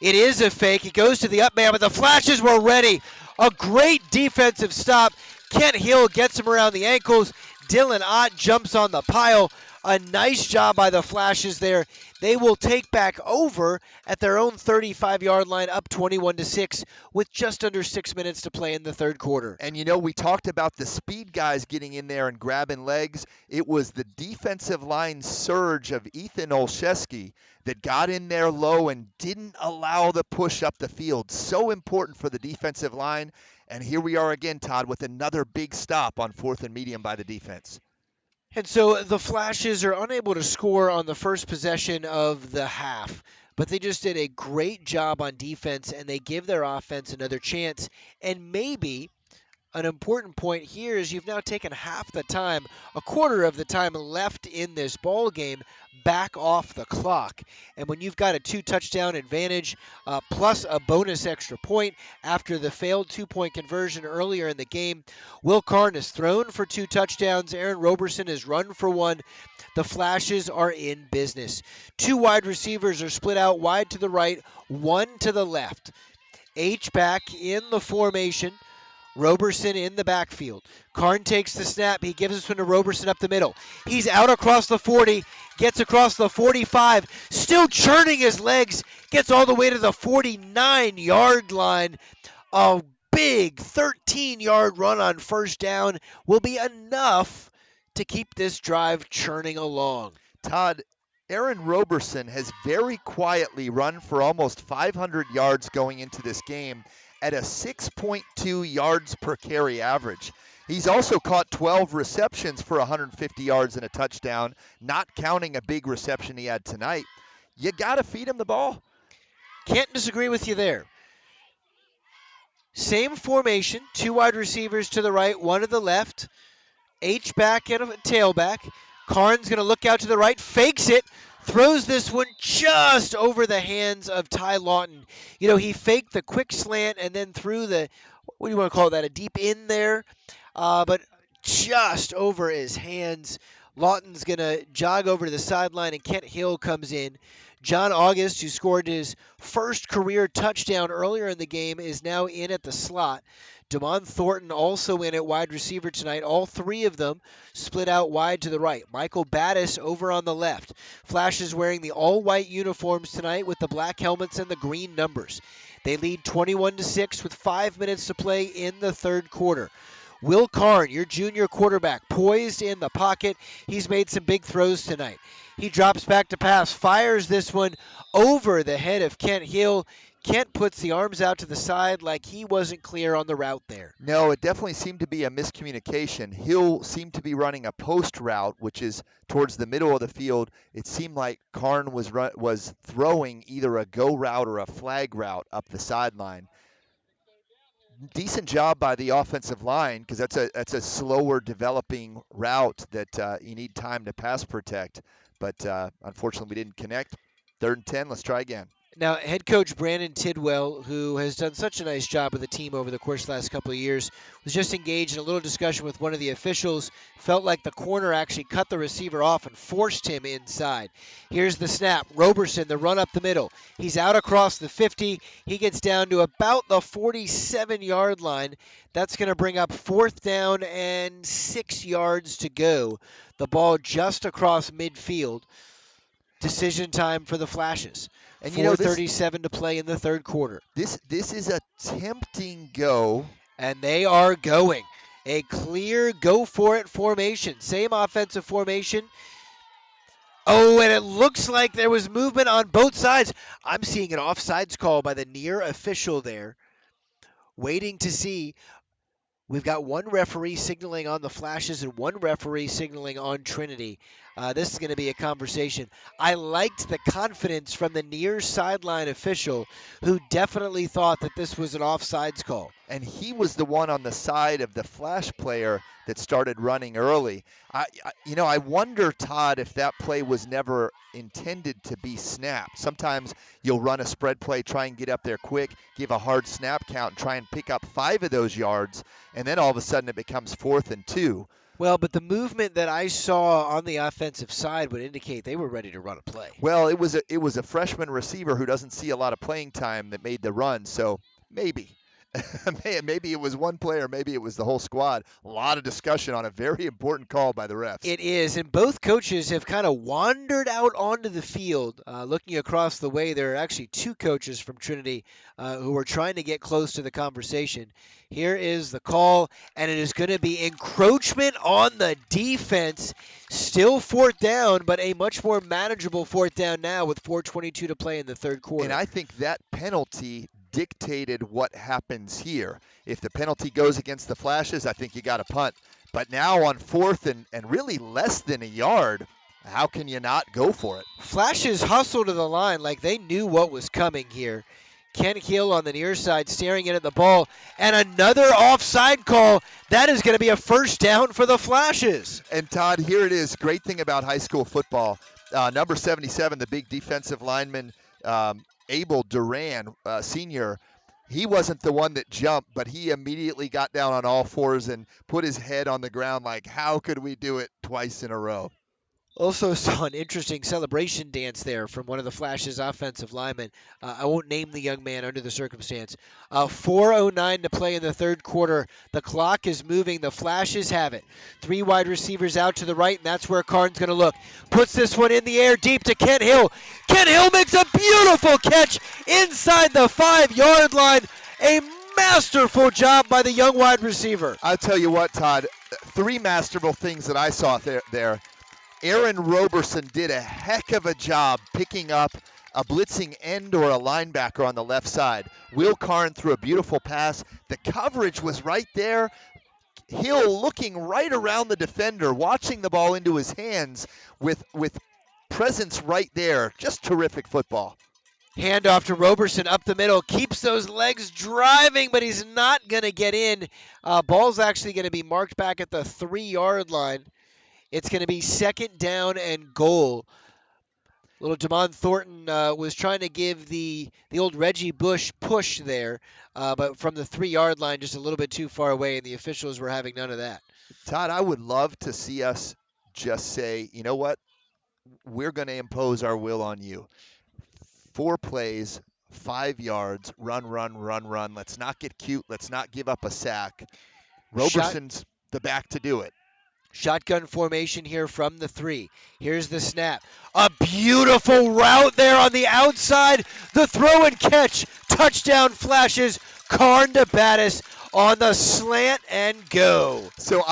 It is a fake. It goes to the up man, but the Flashes were ready. A great defensive stop. Kent Hill gets him around the ankles. Dylan Ott jumps on the pile. A nice job by the Flashes there. They will take back over at their own 35-yard line, up 21-6, with just under 6 minutes to play in the third quarter. And you know, we talked about the speed guys getting in there and grabbing legs. It was the defensive line surge of Ethan Olszewski that got in there low and didn't allow the push up the field. So important for the defensive line. And here we are again, Todd, with another big stop on 4th and medium by the defense. And so the Flashes are unable to score on the first possession of the half, but they just did a great job on defense, and they give their offense another chance. And maybe an important point here is you've now taken half the time, a quarter of the time left in this ball game back off the clock. And when you've got a 2-touchdown advantage plus a bonus extra point after the failed 2-point conversion earlier in the game, Will Karn has thrown for 2 touchdowns. Aaron Roberson has run for 1. The Flashes are in business. 2 wide receivers are split out wide to the right, 1 to the left. H-back in the formation. Roberson in the backfield. Karn takes the snap. He gives this one to Roberson up the middle. He's out across the 40, gets across the 45, still churning his legs, gets all the way to the 49-yard line. A big 13-yard run on first down will be enough to keep this drive churning along. Todd, Aaron Roberson has very quietly run for almost 500 yards going into this game at a 6.2 yards per carry average. He's also caught 12 receptions for 150 yards and a touchdown, not counting a big reception he had tonight. You got to feed him the ball. Can't disagree with you there. Same formation, 2 wide receivers to the right, 1 to the left. H-back and a tailback. Karn's going to look out to the right, fakes it, throws this one just over the hands of Ty Lawton. You know, he faked the quick slant and then threw the, what do you want to call that, a deep in there? But just over his hands. Lawton's going to jog over to the sideline, and Kent Hill comes in. John August, who scored his first career touchdown earlier in the game, is now in at the slot. Damon Thornton also in at wide receiver tonight. All 3 of them split out wide to the right. Michael Battis over on the left. Flashes wearing the all-white uniforms tonight with the black helmets and the green numbers. They lead 21-6 with 5 minutes to play in the third quarter. Will Karn, your junior quarterback, poised in the pocket. He's made some big throws tonight. He drops back to pass, fires this one over the head of Kent Hill. Kent puts the arms out to the side like he wasn't clear on the route there. No, it definitely seemed to be a miscommunication. Hill seemed to be running a post route, which is towards the middle of the field. It seemed like Karn was throwing either a go route or a flag route up the sideline. Decent job by the offensive line, because that's a slower developing route that you need time to pass protect. But unfortunately, we didn't connect. 3rd and 10. Let's try again. Now, head coach Brandon Tidwell, who has done such a nice job with the team over the course of the last couple of years, was just engaged in a little discussion with one of the officials. Felt like the corner actually cut the receiver off and forced him inside. Here's the snap. Roberson, the run up the middle. He's out across the 50. He gets down to about the 47-yard line. That's going to bring up 4th down and 6 yards to go. The ball just across midfield. Decision time for the Flashes. And 4:37 to play in the third quarter. this is a tempting go. And they are going. A clear go for it formation. Same offensive formation. Oh, and it looks like there was movement on both sides. I'm seeing an offsides call by the near official there. Waiting to see. We've got one referee signaling on the Flashes and one referee signaling on Trinity. This is going to be a conversation. I liked the confidence from the near sideline official who definitely thought that this was an offsides call. And he was the one on the side of the Flash player that started running early. I wonder, Todd, if that play was never intended to be snapped. Sometimes you'll run a spread play, try and get up there quick, give a hard snap count, and try and pick up 5 of those yards, and then all of a sudden it becomes 4th and 2. Well, but the movement that I saw on the offensive side would indicate they were ready to run a play. Well, it was a freshman receiver who doesn't see a lot of playing time that made the run, so maybe. Maybe it was one player, maybe it was the whole squad. A lot of discussion on a very important call by the refs. It is, and both coaches have kind of wandered out onto the field. Looking across the way, there are actually two coaches from Trinity who are trying to get close to the conversation. Here is the call, and it is going to be encroachment on the defense. Still 4th down, but a much more manageable 4th down now with 4:22 to play in the third quarter. And I think that penalty dictated what happens here. If the penalty goes against the Flashes, I think you got to punt. But now on 4th and really less than a yard, how can you not go for it? Flashes hustle to the line like they knew what was coming here. Ken Hill on the near side staring in at the ball, and another offside call. That is going to be a 1st down for the Flashes. And Todd, here it is. Great thing about high school football. Number 77, the big defensive lineman, Abel Duran, senior, he wasn't the one that jumped, but he immediately got down on all fours and put his head on the ground like, how could we do it twice in a row? Also saw an interesting celebration dance there from one of the Flash's offensive linemen. I won't name the young man under the circumstance. 4:09 to play in the third quarter. The clock is moving. The Flashes have it. 3 wide receivers out to the right, and that's where Karn's going to look. Puts this one in the air deep to Kent Hill. Kent Hill makes a beautiful catch inside the 5-yard line. A masterful job by the young wide receiver. I'll tell you what, Todd, 3 masterful things that I saw there. Aaron Roberson did a heck of a job picking up a blitzing end or a linebacker on the left side. Will Karn threw a beautiful pass. The coverage was right there. Hill looking right around the defender, watching the ball into his hands with presence right there. Just terrific football. Handoff to Roberson up the middle. Keeps those legs driving, but he's not going to get in. Ball's actually going to be marked back at the 3-yard line. It's going to be 2nd down and goal. Little Damon Thornton was trying to give the old Reggie Bush push there, but from the 3-yard line just a little bit too far away, and the officials were having none of that. Todd, I would love to see us just say, you know what? We're going to impose our will on you. 4 plays, 5 yards, run. Let's not get cute. Let's not give up a sack. Roberson's the back to do it. Shotgun formation here from the 3. Here's the snap. A beautiful route there on the outside. The throw and catch. Touchdown Flashes. Karn to Battis on the slant and go. So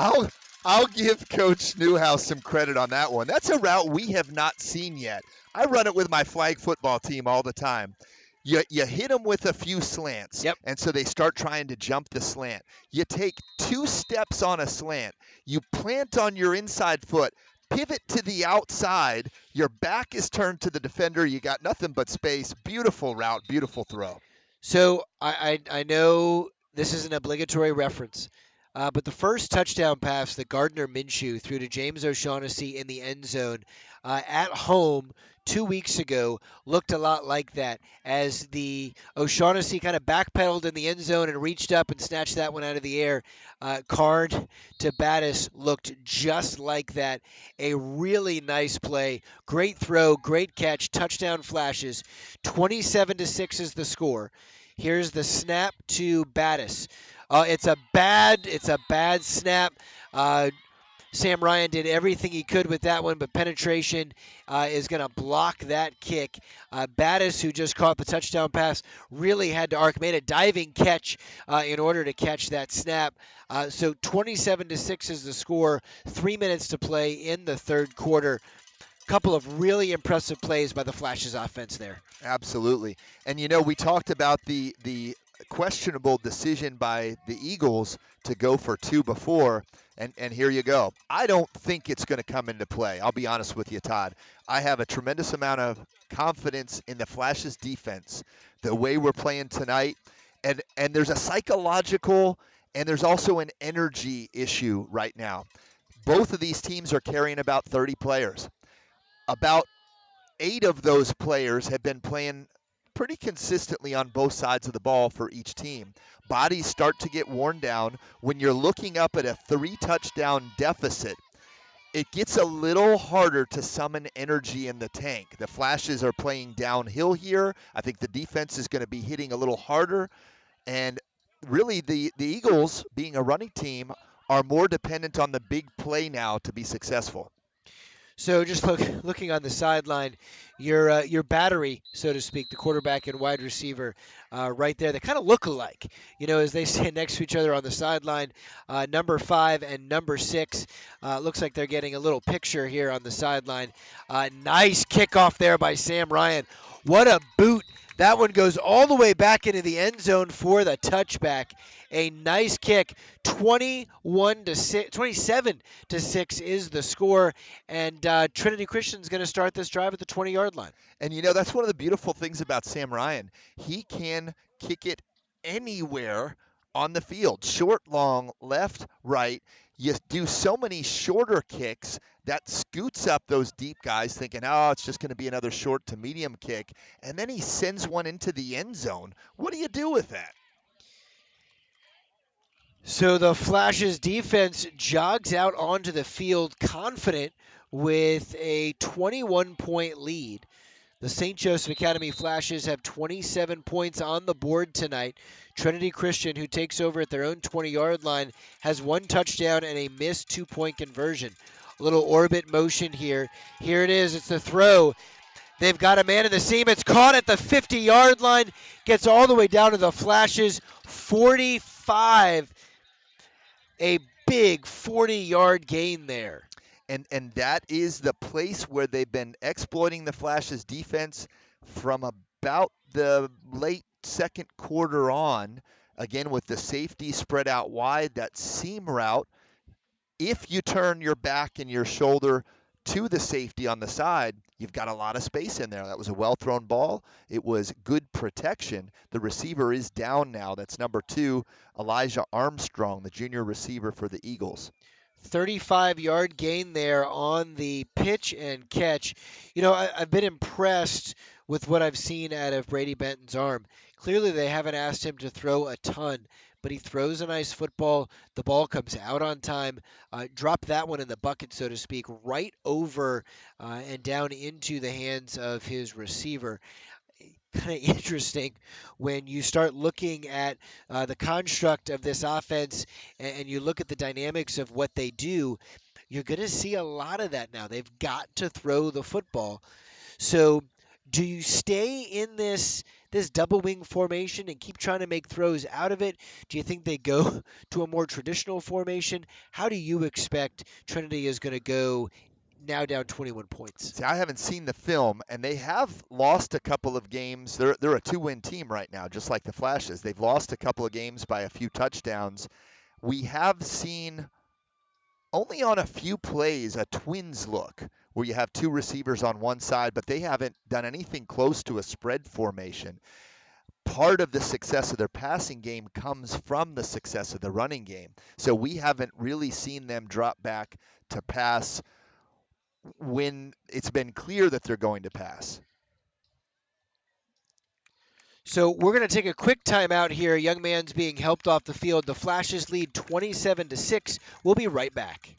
I'll give Coach Newhouse some credit on that one. That's a route we have not seen yet. I run it with my flag football team all the time. You hit them with a few slants, yep. And so they start trying to jump the slant. You take 2 steps on a slant. You plant on your inside foot, pivot to the outside. Your back is turned to the defender. You got nothing but space. Beautiful route, beautiful throw. So I know this is an obligatory reference, but the first touchdown pass that Gardner Minshew threw to James O'Shaughnessy in the end zone at home 2 weeks ago looked a lot like that, as the O'Shaughnessy kind of backpedaled in the end zone and reached up and snatched that one out of the air. Karn to Battis looked just like that. A really nice play. Great throw, great catch, touchdown Flashes. 27-6 is the score. Here's the snap to Battis. It's a bad snap. Sam Ryan did everything he could with that one, but penetration is going to block that kick. Battis, who just caught the touchdown pass, really had to arc, made a diving catch in order to catch that snap. So 27-6 is the score. 3 minutes to play in the third quarter. Couple of really impressive plays by the Flashes offense there. Absolutely. And we talked about the questionable decision by the Eagles to go for two before, and here you go. I don't think it's going to come into play. I'll be honest with you, Todd. I have a tremendous amount of confidence in the Flashes defense, the way we're playing tonight, and there's a psychological and there's also an energy issue right now. Both of these teams are carrying about 30 players. About 8 of those players have been playing pretty consistently on both sides of the ball for each team. Bodies start to get worn down. When you're looking up at a 3-touchdown deficit, it gets a little harder to summon energy in the tank. The Flashes are playing downhill here. I think the defense is going to be hitting a little harder. And really, the Eagles, being a running team, are more dependent on the big play now to be successful. So just looking on the sideline, your battery, so to speak, the quarterback and wide receiver, right there, they kind of look alike. As they stand next to each other on the sideline, number 5 and number 6. Looks like they're getting a little picture here on the sideline. Nice kickoff there by Sam Ryan. What a boot! That one goes all the way back into the end zone for the touchback. A nice kick. 27-6 is the score. And Trinity Christian is going to start this drive at the 20-yard line. And that's one of the beautiful things about Sam Ryan. He can kick it anywhere on the field, short, long, left, right. You do so many shorter kicks that scoots up those deep guys thinking, oh, it's just going to be another short to medium kick. And then he sends one into the end zone. What do you do with that? So the Flash's defense jogs out onto the field confident with a 21-point lead. The St. Joseph Academy Flashes have 27 points on the board tonight. Trinity Christian, who takes over at their own 20-yard line, has 1 touchdown and a missed 2-point conversion. A little orbit motion here. Here it is. It's the throw. They've got a man in the seam. It's caught at the 50-yard line. Gets all the way down to the Flashes. 45. A big 40-yard gain there. And that is the place where they've been exploiting the Flash's defense from about the late second quarter on. Again, with the safety spread out wide, that seam route. If you turn your back and your shoulder to the safety on the side, you've got a lot of space in there. That was a well-thrown ball. It was good protection. The receiver is down now. That's number 2, Elijah Armstrong, the junior receiver for the Eagles. 35-yard gain there on the pitch and catch. I've been impressed with what I've seen out of Brady Benton's arm. Clearly, they haven't asked him to throw a ton, but he throws a nice football. The ball comes out on time. Drop that one in the bucket, so to speak, right over and down into the hands of his receiver. Kind of interesting when you start looking at the construct of this offense and you look at the dynamics of what they do. You're going to see a lot of that now. They've got to throw the football. So, do you stay in this double wing formation and keep trying to make throws out of it? Do you think they go to a more traditional formation? How do you expect Trinity is going to go now down 21 points? See, I haven't seen the film, and they have lost a couple of games. They're a 2-win team right now, just like the Flashes. They've lost a couple of games by a few touchdowns. We have seen only on a few plays a Twins look where you have 2 receivers on one side, but they haven't done anything close to a spread formation. Part of the success of their passing game comes from the success of the running game. So we haven't really seen them drop back to pass when it's been clear that they're going to pass. So we're going to take a quick timeout here. Young man's being helped off the field. The Flashes lead 27-6. We'll be right back.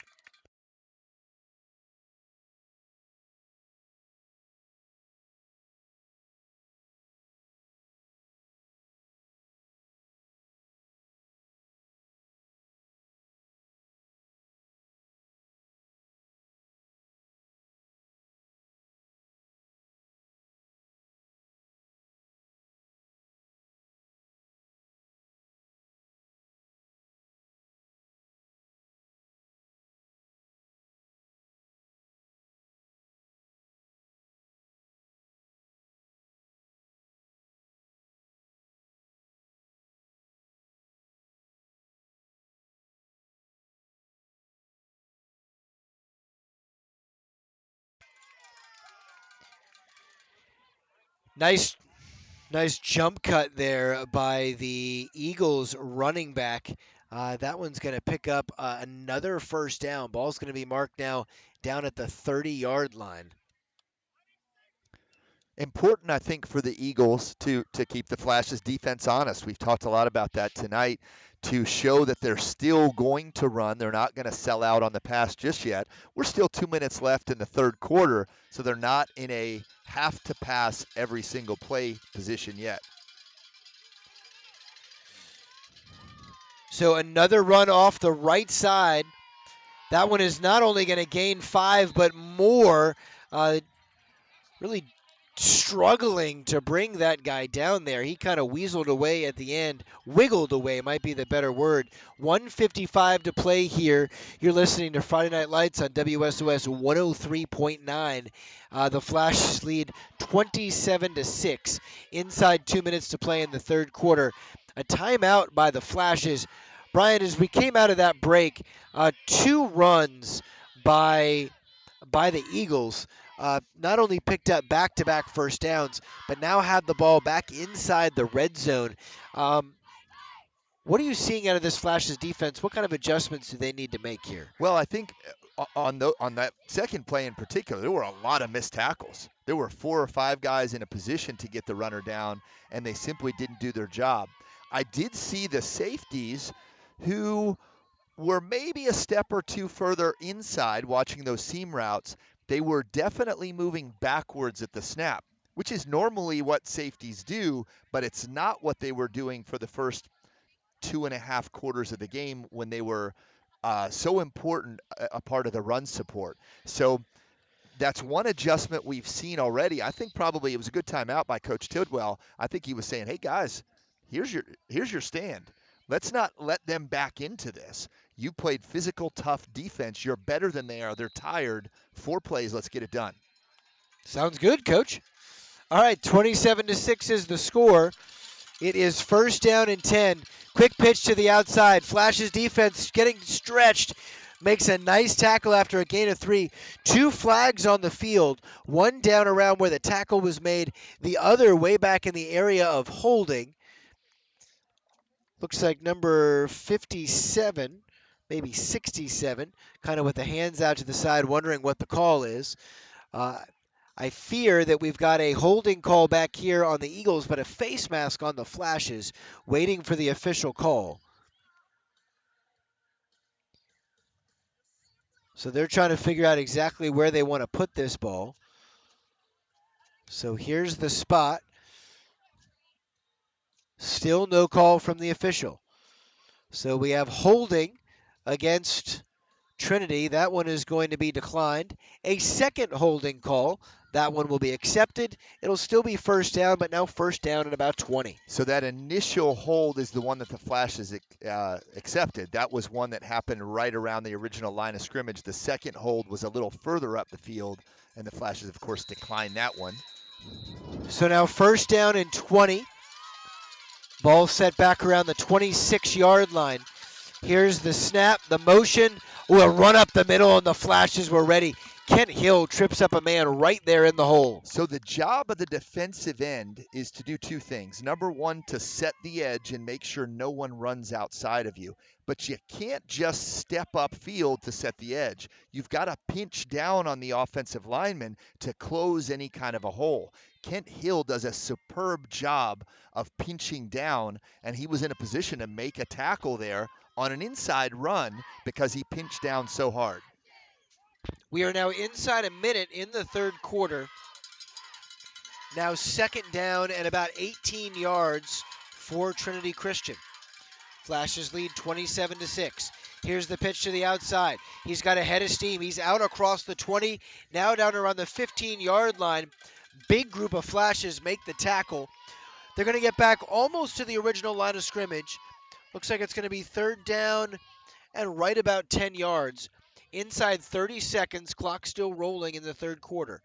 Nice Nice jump cut there by the Eagles running back. That one's going to pick up another first down. Ball's going to be marked now down at the 30-yard line. Important, I think, for the Eagles to keep the Flash's defense honest. We've talked a lot about that tonight to show that they're still going to run. They're not going to sell out on the pass just yet. We're still 2 minutes left in the third quarter, so they're not in a have to pass every single play position yet. So another run off the right side. That one is not only going to gain 5, but more. Really struggling to bring that guy down there. He kind of weaseled away at the end. Wiggled away might be the better word. 1:55 to play here. You're listening to Friday Night Lights on WSOS 103.9. The Flash lead 27-6. Inside 2 minutes to play in the third quarter. A timeout by the Flashes. Brian, as we came out of that break, 2 runs by the Eagles. Not only picked up back-to-back first downs, but now have the ball back inside the red zone. What are you seeing out of this Flash's defense? What kind of adjustments do they need to make here? Well, I think on that second play in particular, there were a lot of missed tackles. There were 4 or 5 guys in a position to get the runner down, and they simply didn't do their job. I did see the safeties who were maybe a step or two further inside watching those seam routes. They were definitely moving backwards at the snap, which is normally what safeties do, but it's not what they were doing for the first 2.5 quarters of the game when they were so important a part of the run support. So that's one adjustment we've seen already. I think probably it was a good timeout by Coach Tidwell. I think he was saying, "Hey guys, here's your stand. Let's not let them back into this. You played physical, tough defense. You're better than they are. They're tired. 4 plays. Let's get it done." Sounds good, Coach. All right, 27-6 is the score. It is first down and 10. Quick pitch to the outside. Flash's defense getting stretched. Makes a nice tackle after a gain of 3. 2 flags on the field. One down around where the tackle was made. The other way back in the area of holding. Looks like number 57, maybe 67, kind of with the hands out to the side, wondering what the call is. I fear that we've got a holding call back here on the Eagles, but a face mask on the Flashes, waiting for the official call. So they're trying to figure out exactly where they want to put this ball. So here's the spot. Still no call from the official. So we have holding against Trinity. That one is going to be declined. A second holding call. That one will be accepted. It'll still be first down, but now first down at about 20. So that initial hold is the one that the Flashes accepted. That was one that happened right around the original line of scrimmage. The second hold was a little further up the field, and the Flashes, of course, declined that one. So now first down and 20. Ball set back around the 26-yard line. Here's the snap, the motion. A run up the middle, and the Flashes were ready. Kent Hill trips up a man right there in the hole. So the job of the defensive end is to do 2 things. Number 1, to set the edge and make sure no one runs outside of you. But you can't just step upfield to set the edge. You've got to pinch down on the offensive lineman to close any kind of a hole. Kent Hill does a superb job of pinching down, and he was in a position to make a tackle there on an inside run because he pinched down so hard. We are now inside a minute in the third quarter. Now second down and about 18 yards for Trinity Christian. Flashes lead 27-6. Here's the pitch to the outside. He's got a head of steam. He's out across the 20, now down around the 15-yard line. Big group of Flashes make the tackle. They're going to get back almost to the original line of scrimmage. Looks like it's going to be third down and right about 10 yards. Inside 30 seconds, clock still rolling in the third quarter.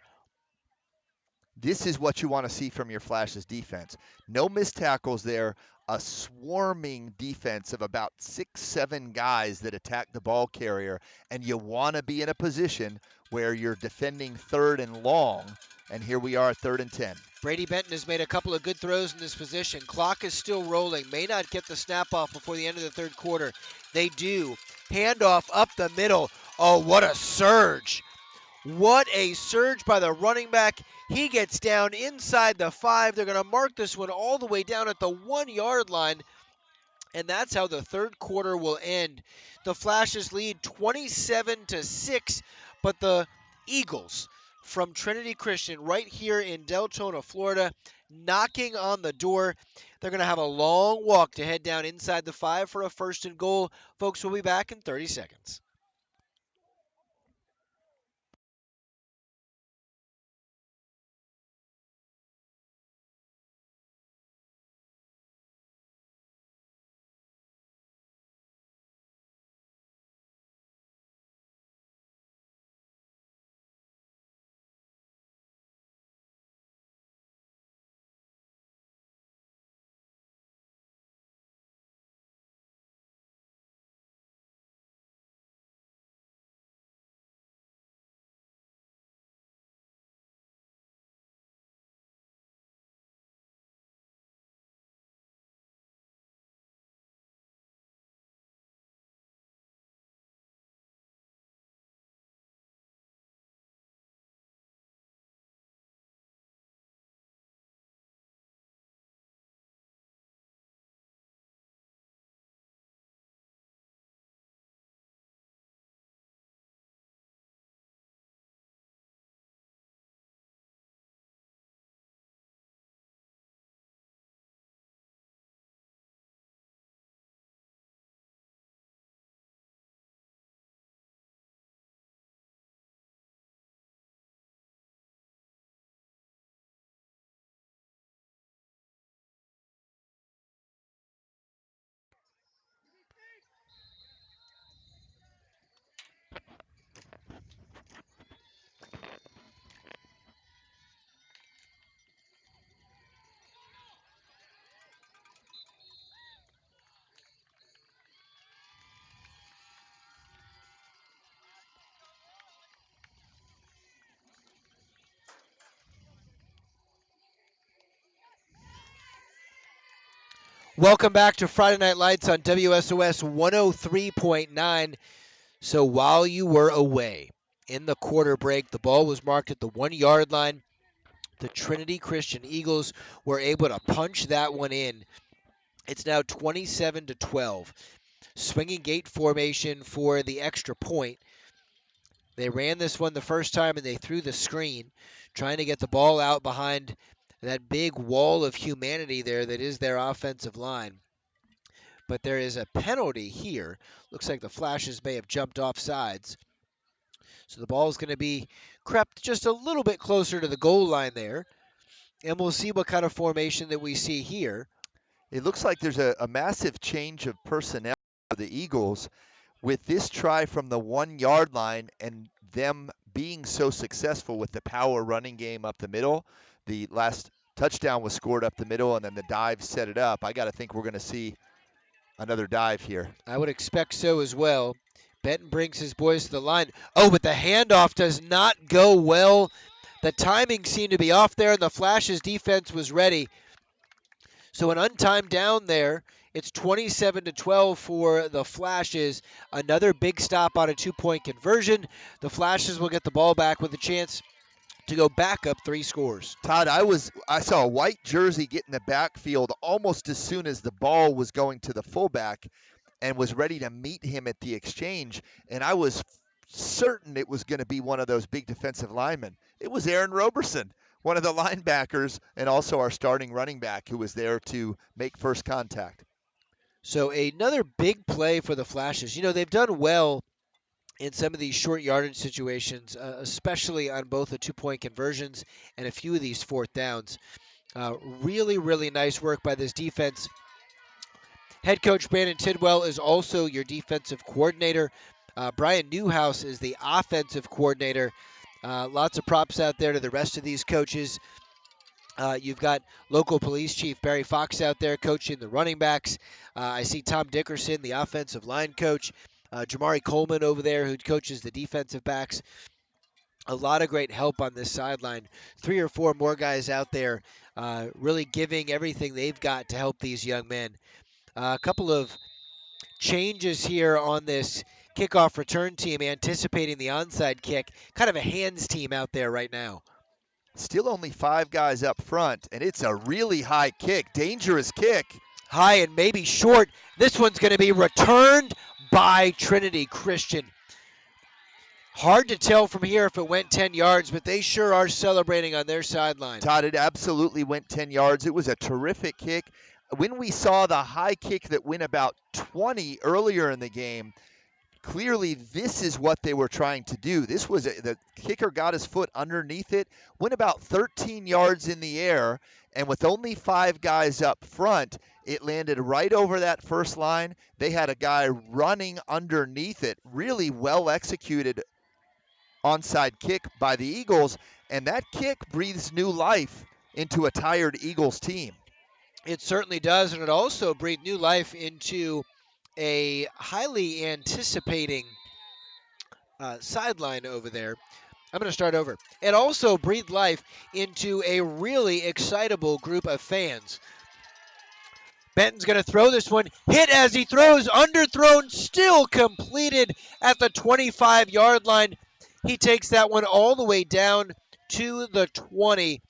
This is what you want to see from your Flash's defense. No missed tackles there. a swarming defense of about 6, 7 guys that attack the ball carrier, and you want to be in a position where you're defending 3rd and long, and here we are, 3rd and 10. Brady Benton has made a couple of good throws in this position. Clock is still rolling. May not get the snap off before the end of the 3rd quarter. They do. Handoff up the middle. Oh, what a surge. What a surge by the running back. He gets down inside the 5. They're going to mark this one all the way down at the 1-yard line. And that's how the 3rd quarter will end. The Flashes lead 27-6, but the Eagles from Trinity Christian right here in Deltona, Florida, knocking on the door. They're going to have a long walk to head down inside the 5 for a 1st and goal. Folks, we'll be back in 30 seconds. Welcome back to Friday Night Lights on WSOS 103.9. So while you were away in the quarter break, the ball was marked at the 1-yard line. The Trinity Christian Eagles were able to punch that one in. It's now 27-12. Swinging gate formation for the extra point. They ran this one the first time and they threw the screen, trying to get the ball out behind that big wall of humanity there that is their offensive line. But there is a penalty here. Looks like the Flashes may have jumped off sides. So the ball is going to be crept just a little bit closer to the goal line there. And we'll see what kind of formation that we see here. It looks like there's a massive change of personnel for the Eagles with this try from the 1-yard line and them being so successful with the power running game up the middle. The last touchdown was scored up the middle, and then the dive set it up. I got to think we're going to see another dive here. I would expect so as well. Benton brings his boys to the line. Oh, but the handoff does not go well. The timing seemed to be off there, and the Flashes' defense was ready. So an untimed down there. It's 27-12 for the Flashes. Another big stop on a 2-point conversion. The Flashes will get the ball back with a chance to go back up 3 scores. Todd, I saw a white jersey get in the backfield almost as soon as the ball was going to the fullback and was ready to meet him at the exchange, and I was certain it was going to be one of those big defensive linemen. It was Aaron Roberson, one of the linebackers, and also our starting running back who was there to make first contact. So another big play for the Flashes. You know, they've done well in some of these short yardage situations, especially on both the 2-point conversions and a few of these 4th downs. Really, really nice work by this defense. Head coach Brandon Tidwell is also your defensive coordinator. Brian Newhouse is the offensive coordinator. Lots of props out there to the rest of these coaches. You've got local police chief Barry Fox out there coaching the running backs. I see Tom Dickerson, the offensive line coach. Jamari Coleman over there, who coaches the defensive backs. A lot of great help on this sideline. 3 or 4 more guys out there really giving everything they've got to help these young men. A couple of changes here on this kickoff return team, anticipating the onside kick. Kind of a hands team out there right now. Still only 5 guys up front, and it's a really high kick, dangerous kick. High and maybe short. This one's going to be returned by Trinity Christian. Hard to tell from here if it went 10 yards, but they sure are celebrating on their sideline. Todd, it absolutely went 10 yards. It was a terrific kick. When we saw the high kick that went about 20 earlier in the game, clearly this is what they were trying to do. This was the kicker got his foot underneath it, went about 13 yards in the air, and with only 5 guys up front, it landed right over that first line. They had a guy running underneath it. Really well executed onside kick by the Eagles, and that kick breathes new life into a tired Eagles team. It certainly does, and it also breathed new life into a highly anticipating sideline over there. I'm going to start over. It also breathed life into a really excitable group of fans. Benton's going to throw this one. Hit as he throws. Underthrown. Still completed at the 25-yard line. He takes that one all the way down to the 20.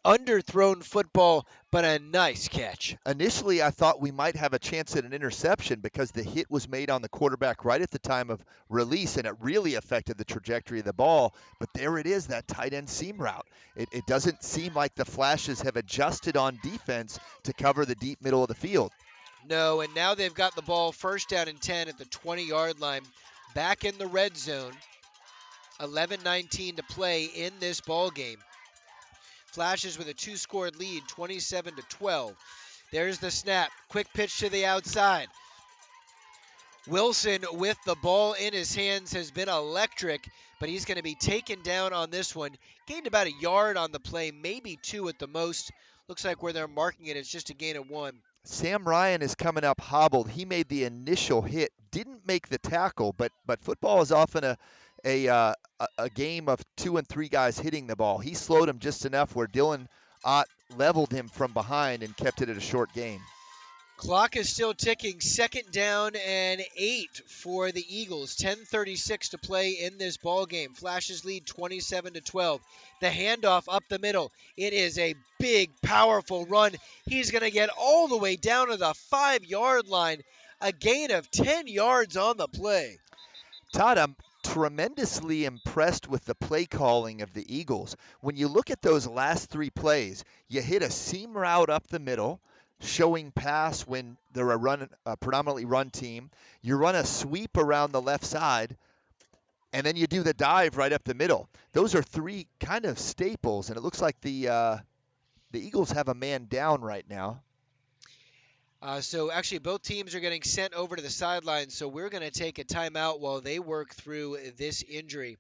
Underthrown football, but a nice catch. Initially, I thought we might have a chance at an interception because the hit was made on the quarterback right at the time of release, and it really affected the trajectory of the ball. But there it is, that tight end seam route. It doesn't seem like the Flashes have adjusted on defense to cover the deep middle of the field. No, and now they've got the ball first down and 10 at the 20-yard line, back in the red zone. 11:19 to play in this ball game. Flashes with a 2-score lead, 27-12. There's the snap. Quick pitch to the outside. Wilson with the ball in his hands has been electric, but he's going to be taken down on this one. Gained about a yard on the play, maybe 2 at the most. Looks like where they're marking it, it's just a gain of 1. Sam Ryan is coming up hobbled. He made the initial hit, didn't make the tackle, but football is often a game of 2 and 3 guys hitting the ball. He slowed him just enough where Dylan Ott leveled him from behind and kept it at a short gain. Clock is still ticking. 2nd down and 8 for the Eagles. 10:36 to play in this ball game. Flashes lead 27-12. The handoff up the middle. It is a big, powerful run. He's going to get all the way down to the 5-yard line. A gain of 10 yards on the play. Todd, I'm tremendously impressed with the play calling of the Eagles. When you look at those last 3 plays, you hit a seam route up the middle, showing pass when they're a predominantly run team. You run a sweep around the left side, and then you do the dive right up the middle. Those are 3 kind of staples, and it looks like the Eagles have a man down right now. So actually both teams are getting sent over to the sidelines, so we're going to take a timeout while they work through this injury.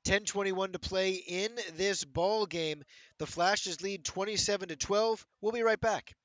10:21 to play in this ball game. The Flashes lead 27-12. We'll be right back.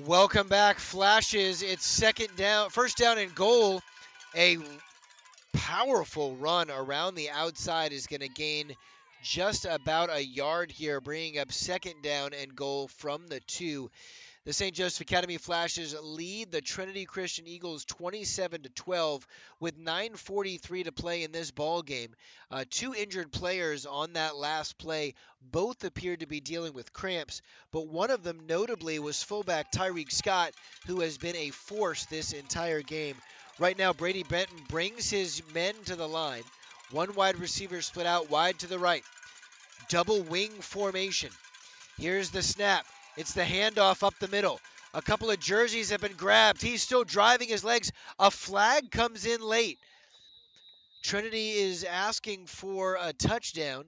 Welcome back, Flashes. It's first down and goal. A powerful run around the outside is going to gain just about a yard here, bringing up second down and goal from the 2. The St. Joseph Academy Flashes lead the Trinity Christian Eagles 27-12 with 9:43 to play in this ball game. 2 injured players on that last play. Both appeared to be dealing with cramps, but one of them notably was fullback Tyreek Scott, who has been a force this entire game. Right now, Brady Benton brings his men to the line. One wide receiver split out wide to the right. Double wing formation. Here's the snap. It's the handoff up the middle. A couple of jerseys have been grabbed. He's still driving his legs. A flag comes in late. Trinity is asking for a touchdown.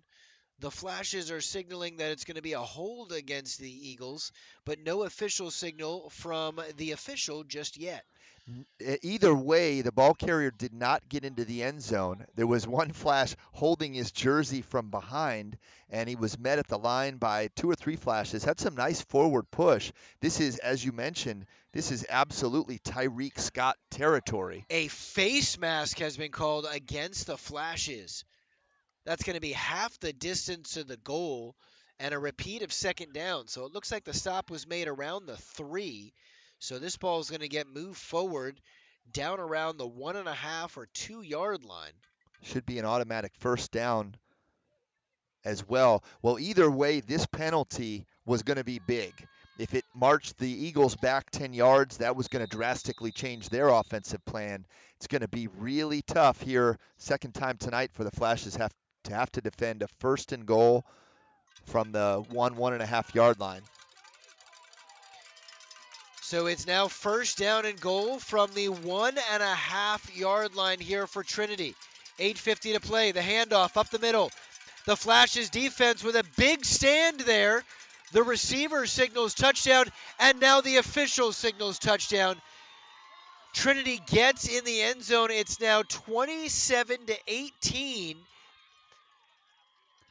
The Flashes are signaling that it's going to be a hold against the Eagles, but no official signal from the official just yet. Either way, the ball carrier did not get into the end zone. There was one Flash holding his jersey from behind, and he was met at the line by 2 or 3 Flashes. Had some nice forward push. This is, as you mentioned, this is absolutely Tyreek Scott territory. A face mask has been called against the Flashes. That's going to be half the distance to the goal and a repeat of second down. So it looks like the stop was made around the 3. So this ball is going to get moved forward down around the 1.5 or 2 yard line. Should be an automatic first down as well. Well, either way, this penalty was going to be big. If it marched the Eagles back 10 yards, that was going to drastically change their offensive plan. It's going to be really tough here, second time tonight, for the Flashes have to defend a first and goal from the 1.5 yard line. So it's now first down and goal from the 1.5 yard line here for Trinity. 8:50 to play. The handoff up the middle. The Flashes defense with a big stand there. The receiver signals touchdown, and now the official signals touchdown. Trinity gets in the end zone. It's now 27-18.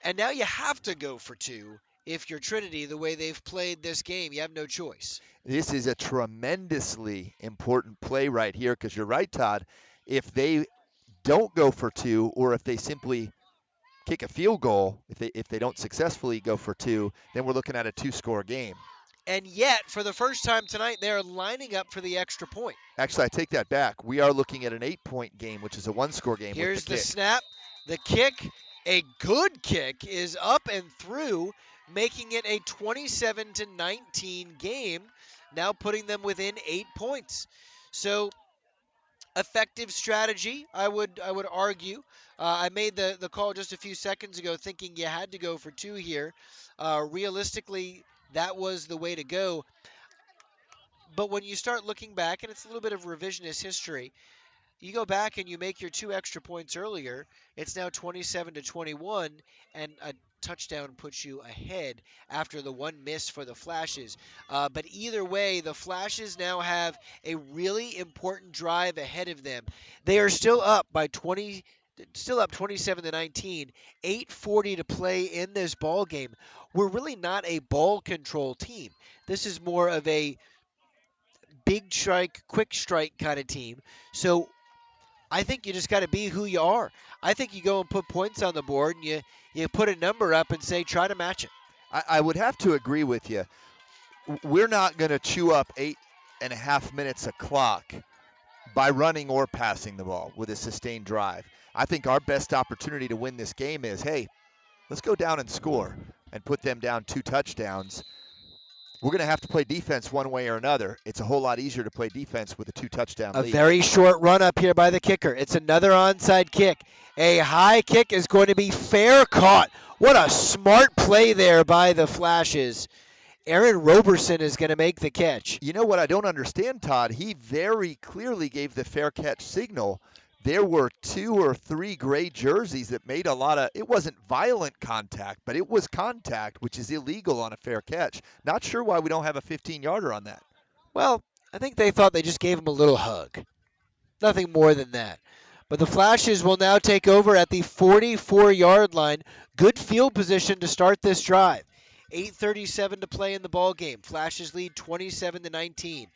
And now you have to go for 2 if you're Trinity the way they've played this game. You have no choice. This is a tremendously important play right here because you're right, Todd. If they don't go for 2, or if they simply kick a field goal, if they don't successfully go for 2, then we're looking at a 2-score game. And yet, for the first time tonight, they're lining up for the extra point. Actually, I take that back. We are looking at an 8-point game, which is a 1-score game. Here's the snap. The kick, a good kick, is up and through, making it a 27-19 game, now putting them within 8 points. So, effective strategy, I would argue. I made the call just a few seconds ago thinking you had to go for 2 here. Realistically, that was the way to go. But when you start looking back, and it's a little bit of revisionist history, you go back and you make your 2 extra points earlier. It's now 27-21, and a touchdown puts you ahead after the one miss for the Flashes. But either way, the Flashes now have a really important drive ahead of them. They are still up by 20. Still up 27-19, 8:40 to play in this ball game. We're really not a ball control team. This is more of a big strike, quick strike kind of team. So I think you just got to be who you are. I think you go and put points on the board and you put a number up and say, try to match it. I would have to agree with you. We're not going to chew up 8.5 minutes of clock by running or passing the ball with a sustained drive. I think our best opportunity to win this game is, hey, let's go down and score and put them down 2 touchdowns. We're going to have to play defense one way or another. It's a whole lot easier to play defense with a 2-touchdown lead. A very short run up here by the kicker. It's another onside kick. A high kick is going to be fair caught. What a smart play there by the Flashes. Aaron Roberson is going to make the catch. You know what I don't understand, Todd? He very clearly gave the fair catch signal. There were 2 or 3 gray jerseys that made a lot of, it wasn't violent contact, but it was contact, which is illegal on a fair catch. Not sure why we don't have a 15-yarder on that. Well, I think they thought they just gave him a little hug. Nothing more than that. But the Flashes will now take over at the 44-yard line. Good field position to start this drive. 8:37 to play in the ball game. Flashes lead 27-19.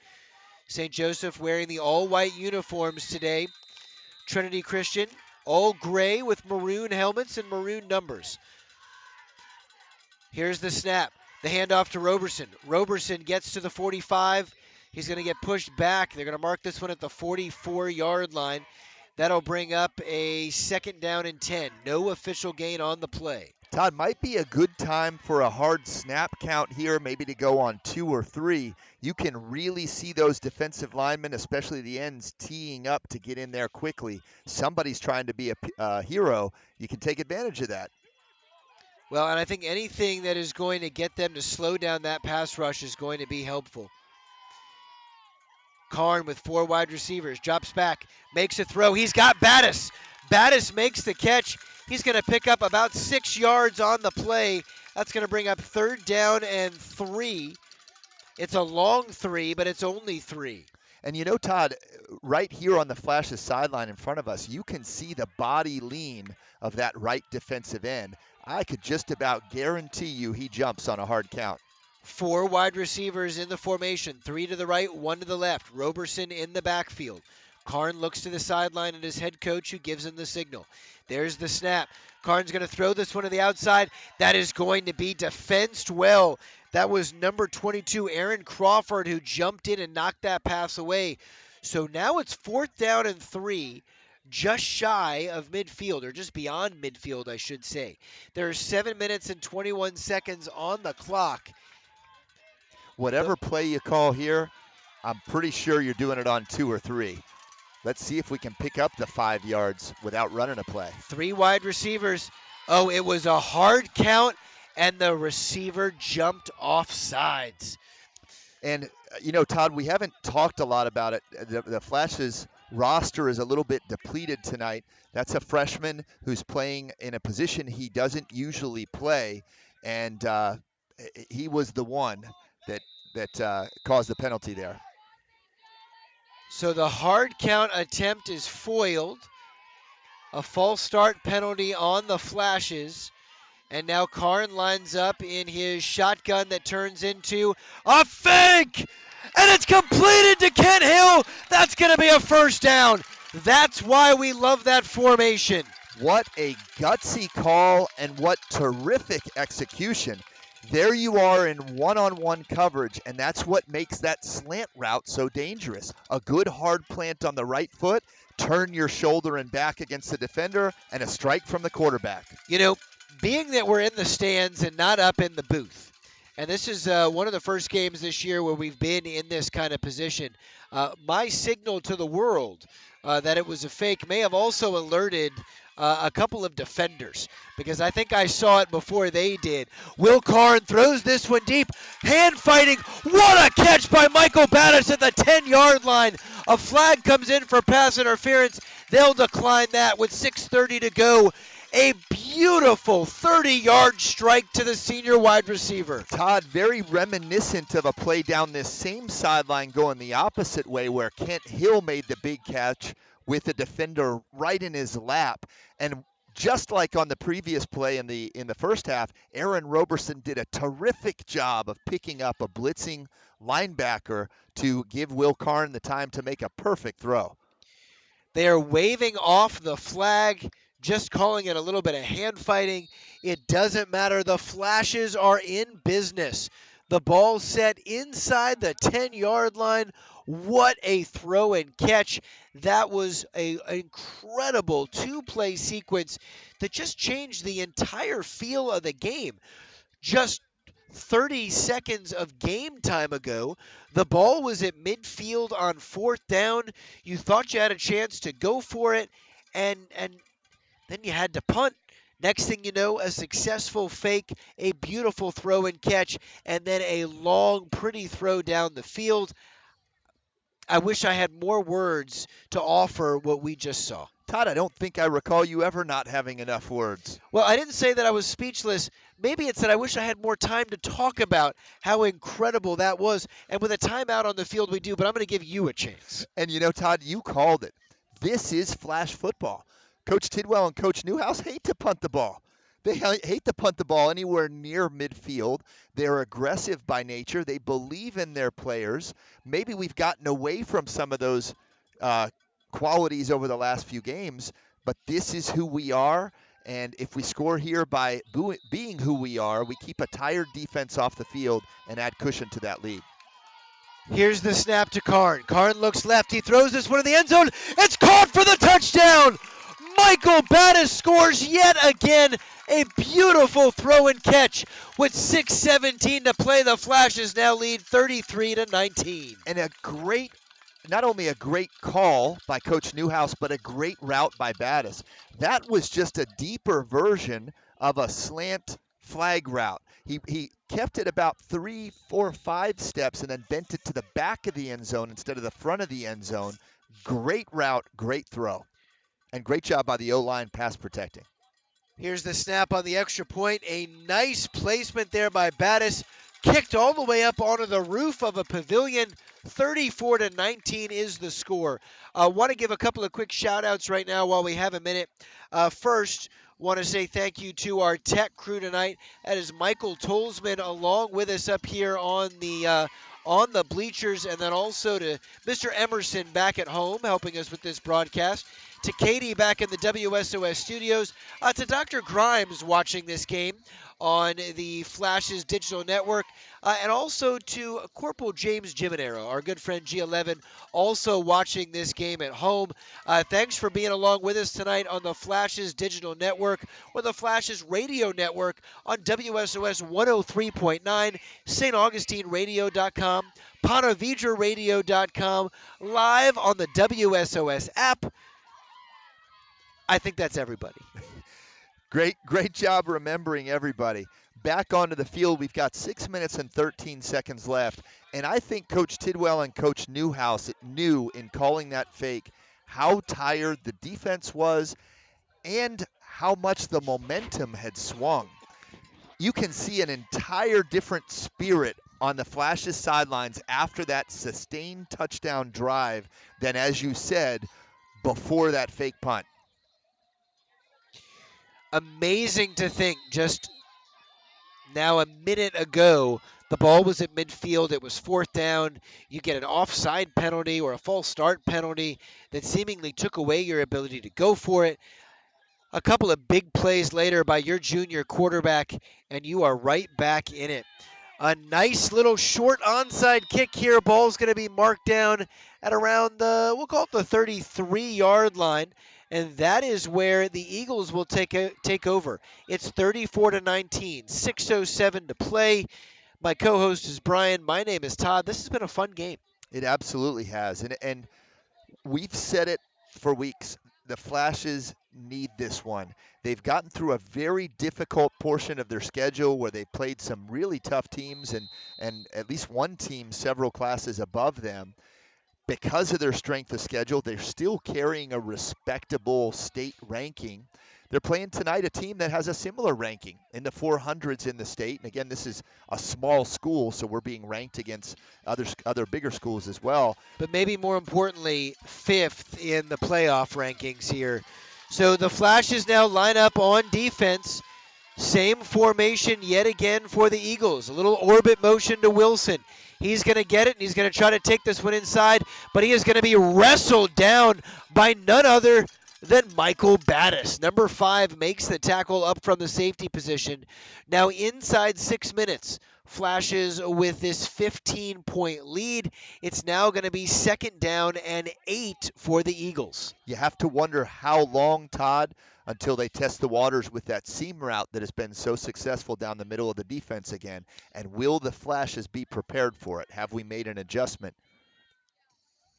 St. Joseph wearing the all-white uniforms today. Trinity Christian, all gray with maroon helmets and maroon numbers. Here's the snap. The handoff to Roberson. Roberson gets to the 45. He's going to get pushed back. They're going to mark this one at the 44-yard line. That'll bring up a 2nd down and 10. No official gain on the play. Todd, might be a good time for a hard snap count here, maybe to go on 2 or 3. You can really see those defensive linemen, especially the ends, teeing up to get in there quickly. Somebody's trying to be a hero. You can take advantage of that. Well, and I think anything that is going to get them to slow down that pass rush is going to be helpful. Karn with 4 wide receivers, drops back, makes a throw. He's got Battis. Battis makes the catch. He's going to pick up about 6 yards on the play. That's going to bring up 3rd down and 3. It's a long 3, but it's only 3. And you know, Todd, right here on the Flash's sideline in front of us, you can see the body lean of that right defensive end. I could just about guarantee you he jumps on a hard count. 4 wide receivers in the formation, 3 to the right, 1 to the left. Roberson in the backfield. Karn looks to the sideline at his head coach, who gives him the signal. There's the snap. Karn's going to throw this one to the outside. That is going to be defensed well. That was number 22, Aaron Crawford, who jumped in and knocked that pass away. So now it's 4th down and 3, just shy of midfield, or just beyond midfield, I should say. There are 7 minutes and 21 seconds on the clock. Whatever play you call here, I'm pretty sure you're doing it on 2 or 3. Let's see if we can pick up the 5 yards without running a play. 3 wide receivers. Oh, it was a hard count, and the receiver jumped off sides. And, you know, Todd, we haven't talked a lot about it. The Flash's roster is a little bit depleted tonight. That's a freshman who's playing in a position he doesn't usually play, and he was the one that caused the penalty there. So the hard count attempt is foiled. A false start penalty on the Flashes. And now Karn lines up in his shotgun that turns into a fake! And it's completed to Kent Hill. That's going to be a 1st down. That's why we love that formation. What a gutsy call and what terrific execution. There you are in one-on-one coverage, and that's what makes that slant route so dangerous. A good hard plant on the right foot, turn your shoulder and back against the defender, and a strike from the quarterback. You know, being that we're in the stands and not up in the booth, and this is one of the first games this year where we've been in this kind of position, my signal to the world that it was a fake may have also alerted a couple of defenders, because I think I saw it before they did. Will Karn throws this one deep. Hand fighting. What a catch by Michael Battis at the 10-yard line. A flag comes in for pass interference. They'll decline that with 6:30 to go. A beautiful 30-yard strike to the senior wide receiver. Todd, very reminiscent of a play down this same sideline going the opposite way, where Kent Hill made the big catch with the defender right in his lap. And just like on the previous play in the first half, Aaron Roberson did a terrific job of picking up a blitzing linebacker to give Will Karn the time to make a perfect throw. They are waving off the flag, just calling it a little bit of hand fighting. It doesn't matter. The Flashes are in business. The ball set inside the 10-yard line. What a throw and catch. That was an incredible 2-play sequence that just changed the entire feel of the game. Just 30 seconds of game time ago, the ball was at midfield on 4th down. You thought you had a chance to go for it, and then you had to punt. Next thing you know, a successful fake, a beautiful throw and catch, and then a long, pretty throw down the field. I wish I had more words to offer what we just saw. Todd, I don't think I recall you ever not having enough words. Well, I didn't say that I was speechless. Maybe it's that I wish I had more time to talk about how incredible that was. And with a timeout on the field, we do, but I'm going to give you a chance. And you know, Todd, you called it. This is Flash football. Coach Tidwell and Coach Newhouse hate to punt the ball. They hate to punt the ball anywhere near midfield. They're aggressive by nature. They believe in their players. Maybe we've gotten away from some of those uh, qualities over the last few games, but this is who we are. And if we score here by being who we are, we keep a tired defense off the field and add cushion to that lead. Here's the snap to Karn. Karn looks left. He throws this one in the end zone. It's caught for the touchdown. Michael Battis scores yet again. A beautiful throw and catch with 6:17 to play. The Flashes now lead 33-19. And not only a great call by Coach Newhouse, but a great route by Battis. That was just a deeper version of a slant flag route. He kept it about 3, 4, 5 steps and then bent it to the back of the end zone instead of the front of the end zone. Great route, great throw. And great job by the O-line pass protecting. Here's the snap on the extra point. A nice placement there by Battis. Kicked all the way up onto the roof of a pavilion. 34-19 is the score. I want to give a couple of quick shout outs right now while we have a minute. First, want to say thank you to our tech crew tonight. That is Michael Tolsman along with us up here on the bleachers, and then also to Mr. Emerson back at home helping us with this broadcast, to Katie back in the WSOS studios, to Dr. Grimes watching this game on the Flashes digital network, and also to Corporal James Giminero, our good friend G11, also watching this game at home. Thanks for being along with us tonight on the Flashes digital network or the Flashes radio network on WSOS 103.9, StAugustineradio.com, PonteVedraRadio.com, live on the WSOS app. I think that's everybody. Great job remembering everybody. Back onto the field, we've got 6 minutes and 13 seconds left. And I think Coach Tidwell and Coach Newhouse knew in calling that fake how tired the defense was and how much the momentum had swung. You can see an entire different spirit on the Flashes sidelines after that sustained touchdown drive than, as you said, before that fake punt. Amazing to think just now a minute ago, the ball was at midfield. It was fourth down. You get an offside penalty or a false start penalty that seemingly took away your ability to go for it. A couple of big plays later by your junior quarterback, and you are right back in it. A nice little short onside kick here. Ball's going to be marked down at around we'll call it the 33-yard line. And that is where the Eagles will take over. It's 34-19, 6:07 to play. My co-host is Brian. My name is Todd. This has been a fun game. It absolutely has. And we've said it for weeks. The Flashes need this one. They've gotten through a very difficult portion of their schedule where they played some really tough teams and at least one team several classes above them. Because of their strength of schedule, they're still carrying a respectable state ranking. They're playing tonight a team that has a similar ranking in the 400s in the state. And again, this is a small school, so we're being ranked against other bigger schools as well. But maybe more importantly, fifth in the playoff rankings here. So the Flashes now line up on defense. Same formation yet again for the Eagles. A little orbit motion to Wilson. He's going to get it, and he's going to try to take this one inside, but he is going to be wrestled down by none other than Michael Battis. Number 5 makes the tackle up from the safety position. Now inside 6 minutes, Flashes with this 15-point lead. It's now going to be 2nd down and 8 for the Eagles. You have to wonder how long, Todd, until they test the waters with that seam route that has been so successful down the middle of the defense again. And will the Flashes be prepared for it? Have we made an adjustment?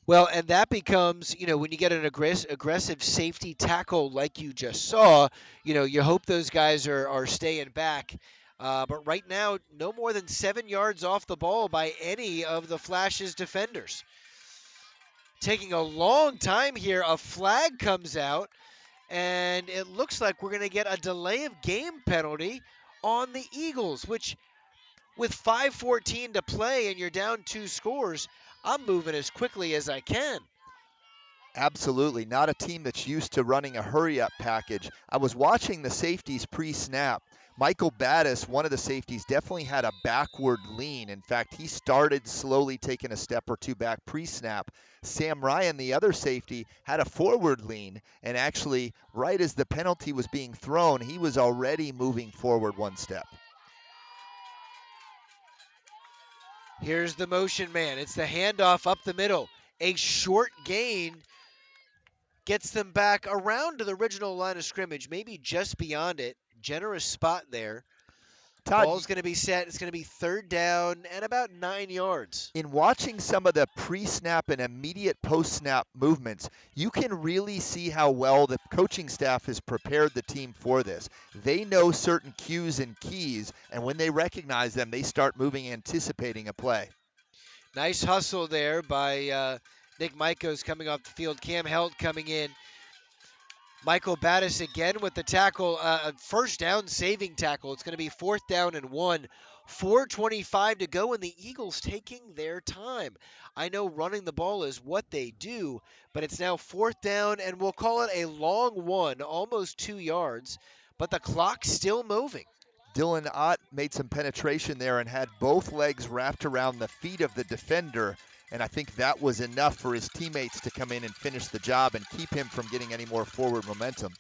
Well, and that becomes, when you get an aggressive safety tackle like you just saw, you hope those guys are staying back. But right now, no more than 7 yards off the ball by any of the Flash's defenders. Taking a long time here, a flag comes out, and it looks like we're going to get a delay of game penalty on the Eagles, which with 5:14 to play and you're down 2 scores, I'm moving as quickly as I can. Absolutely. Not a team that's used to running a hurry-up package. I was watching the safeties pre-snap. Michael Battis, one of the safeties, definitely had a backward lean. In fact, he started slowly taking a step or two back pre-snap. Sam Ryan, the other safety, had a forward lean. And actually, right as the penalty was being thrown, he was already moving forward one step. Here's the motion man. It's the handoff up the middle. A short gain gets them back around to the original line of scrimmage, maybe just beyond it. Generous spot there. Todd, Ball's going to be set. It's going to be third down and about 9 yards. in watching some of the pre-snap and immediate post-snap movements, you can really see how well the coaching staff has prepared the team for this. They know certain cues and keys, and when they recognize them, they start moving, anticipating a play. Nice hustle there by Nick Mikos coming off the field. Cam Held coming in. Michael Battis again with the tackle, a first down saving tackle. It's going to be fourth down and 1. 4:25 to go, and the Eagles taking their time. I know running the ball is what they do, but it's now fourth down, and we'll call it a long one, almost 2 yards, but the clock's still moving. Dylan Ott made some penetration there and had both legs wrapped around the feet of the defender, and I think that was enough for his teammates to come in and finish the job and keep him from getting any more forward momentum.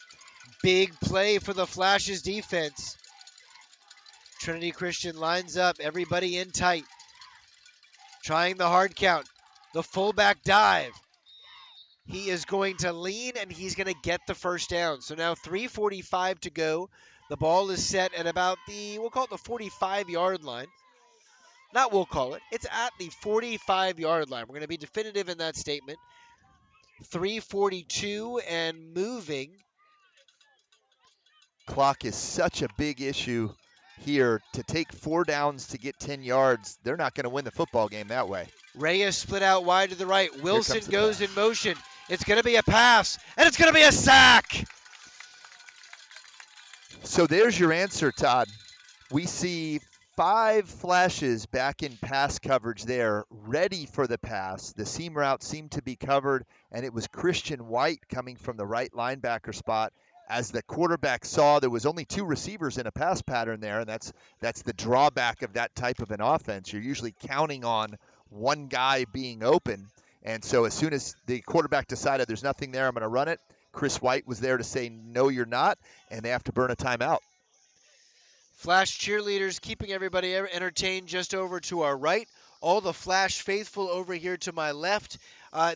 Big play for the Flashes defense. Trinity Christian lines up, everybody in tight. Trying the hard count. The fullback dive. He is going to lean and he's going to get the first down. So now 3:45 to go. The ball is set at about we'll call it the 45-yard line. Not we'll call it. It's at the 45-yard line. We're going to be definitive in that statement. 3:42 and moving. Clock is such a big issue here. To take 4 downs to get 10 yards, they're not going to win the football game that way. Reyes split out wide to the right. Wilson goes pass. in motion. It's going to be a pass, and it's going to be a sack. So there's your answer, Todd. We see 5 Flashes back in pass coverage there, ready for the pass. The seam route seemed to be covered, and it was Christian White coming from the right linebacker spot. As the quarterback saw, there was only 2 receivers in a pass pattern there, and that's the drawback of that type of an offense. You're usually counting on one guy being open. And so as soon as the quarterback decided there's nothing there, I'm going to run it, Chris White was there to say, no, you're not, and they have to burn a timeout. Flash cheerleaders keeping everybody entertained just over to our right. All the Flash faithful over here to my left.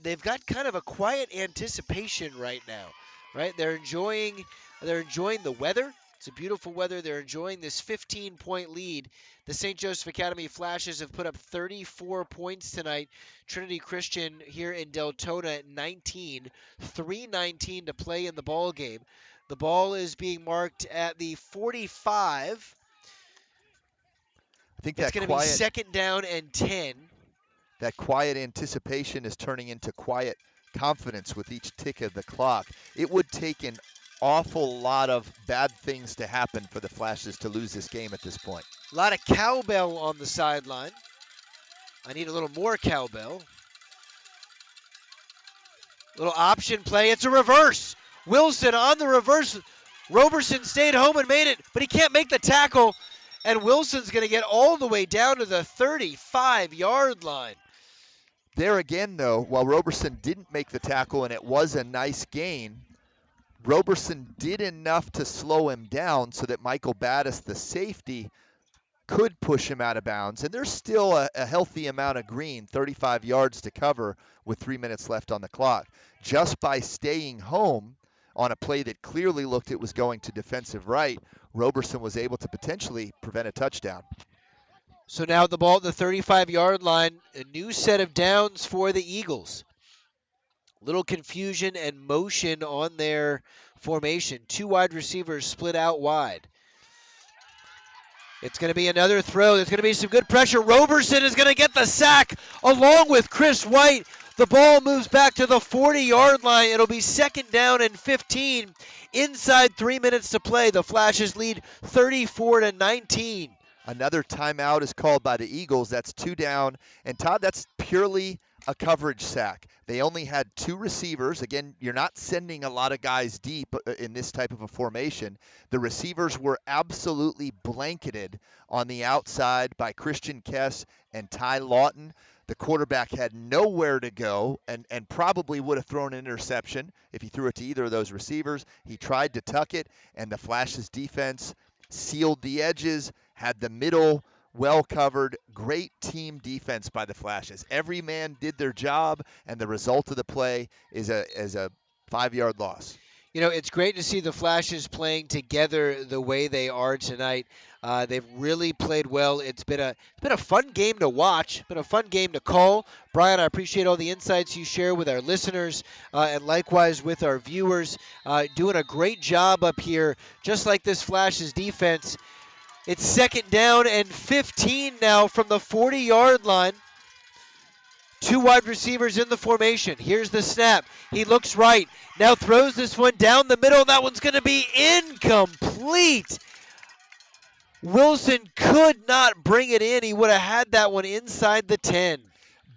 They've got kind of a quiet anticipation right now, right? They're enjoying the weather. It's a beautiful weather. They're enjoying this 15-point lead. The St. Joseph Academy Flashes have put up 34 points tonight. Trinity Christian here in Deltona at 19. 3:19 to play in the ball game. The ball is being marked at the 45. I think It's going to be second down and 10. That quiet anticipation is turning into quiet confidence with each tick of the clock. It would take an awful lot of bad things to happen for the Flashes to lose this game at this point. A lot of cowbell on the sideline. I need a little more cowbell. Little option play. It's a reverse. Wilson on the reverse. Roberson stayed home and made it, but he can't make the tackle. And Wilson's going to get all the way down to the 35-yard line. There again, though, while Roberson didn't make the tackle and it was a nice gain, Roberson did enough to slow him down so that Michael Battis, the safety, could push him out of bounds. And there's still a healthy amount of green, 35 yards to cover with 3 minutes left on the clock. Just by staying home on a play that clearly looked it was going to defensive right, Roberson was able to potentially prevent a touchdown. So now the ball at the 35-yard line, a new set of downs for the Eagles. Little confusion and motion on their formation. 2 wide receivers split out wide. It's going to be another throw. There's going to be some good pressure. Roberson is going to get the sack along with Chris White. The ball moves back to the 40-yard line. It'll be second down and 15. Inside 3 minutes to play. The Flashes lead 34-19. Another timeout is called by the Eagles. That's 2 down. And Todd, that's purely a coverage sack. They only had 2 receivers. Again, you're not sending a lot of guys deep in this type of a formation. The receivers were absolutely blanketed on the outside by Christian Kess and Ty Lawton. The quarterback had nowhere to go and probably would have thrown an interception if he threw it to either of those receivers. He tried to tuck it, and the Flashes defense sealed the edges, had the middle well covered. Great team defense by the Flashes. Every man did their job, and the result of the play is a 5-yard loss. You know, it's great to see the Flashes playing together the way they are tonight. They've really played well. It's been a fun game to watch, been a fun game to call. Brian, I appreciate all the insights you share with our listeners and likewise with our viewers. Doing a great job up here, just like this Flashes defense. It's 2nd down and 15 now from the 40-yard line. 2 wide receivers in the formation. Here's the snap. He looks right. Now throws this one down the middle. That one's going to be incomplete. Wilson could not bring it in. He would have had that one inside the 10.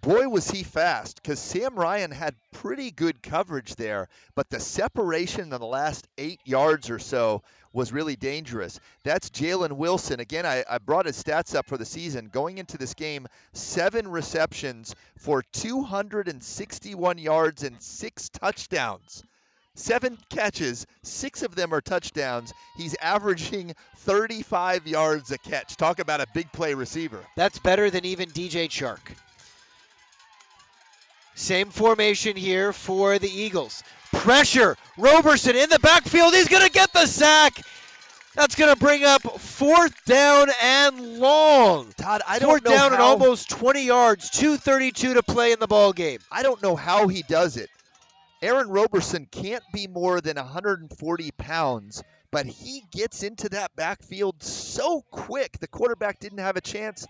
Boy, was he fast, because Sam Ryan had pretty good coverage there, but the separation in the last 8 yards or so was really dangerous. That's Jalen Wilson. Again, I brought his stats up for the season. Going into this game, 7 receptions for 261 yards and 6 touchdowns. 7 catches, 6 of them are touchdowns. He's averaging 35 yards a catch. Talk about a big play receiver. That's better than even DJ Chark. Same formation here for the Eagles. Pressure. Roberson in the backfield. He's going to get the sack. That's going to bring up 4th down and long. Todd, I don't know 4th down how, and almost 20 yards. 2:32 to play in the ball game. I don't know how he does it. Aaron Roberson can't be more than 140 pounds, but he gets into that backfield so quick. The quarterback didn't have a chance.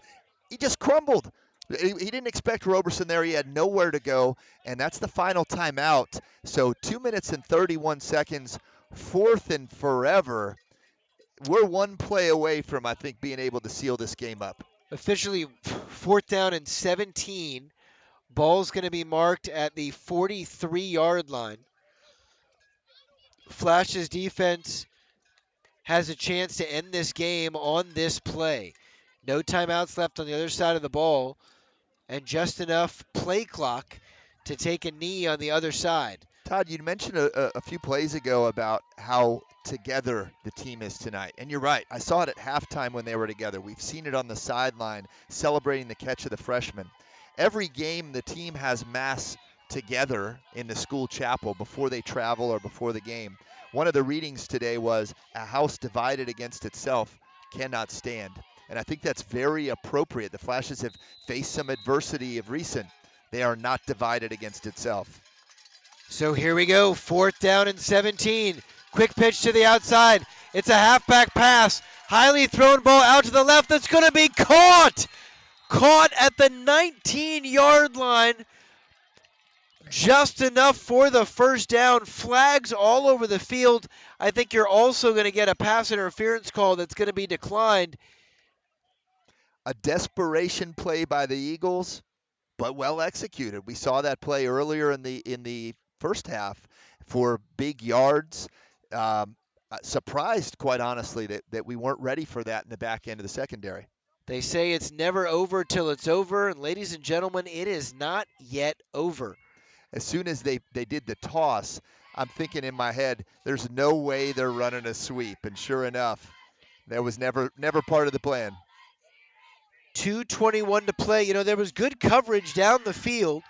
He just crumbled. He didn't expect Roberson there. He had nowhere to go, and that's the final timeout. So 2 minutes and 31 seconds, 4th and forever. We're one play away from, I think, being able to seal this game up. Officially 4th down and 17. Ball's going to be marked at the 43-yard line. Flash's defense has a chance to end this game on this play. No timeouts left on the other side of the ball, and just enough play clock to take a knee on the other side. Todd, you mentioned a few plays ago about how together the team is tonight. And you're right. I saw it at halftime when they were together. We've seen it on the sideline celebrating the catch of the freshman. Every game the team has mass together in the school chapel before they travel or before the game. One of the readings today was, "A house divided against itself cannot stand." And I think that's very appropriate. The Flashes have faced some adversity of recent. They are not divided against itself. So here we go, 4th down and 17. Quick pitch to the outside. It's a halfback pass. Highly thrown ball out to the left. That's going to be caught. Caught at the 19-yard line. Just enough for the 1st down. Flags all over the field. I think you're also going to get a pass interference call that's going to be declined. A desperation play by the Eagles, but well executed. We saw that play earlier in the first half for big yards. Surprised, quite honestly, that we weren't ready for that in the back end of the secondary. They say it's never over till it's over, and ladies and gentlemen, it is not yet over. As soon as they did the toss, I'm thinking in my head, there's no way they're running a sweep. And sure enough, that was never part of the plan. 2:21 to play. You know, there was good coverage down the field.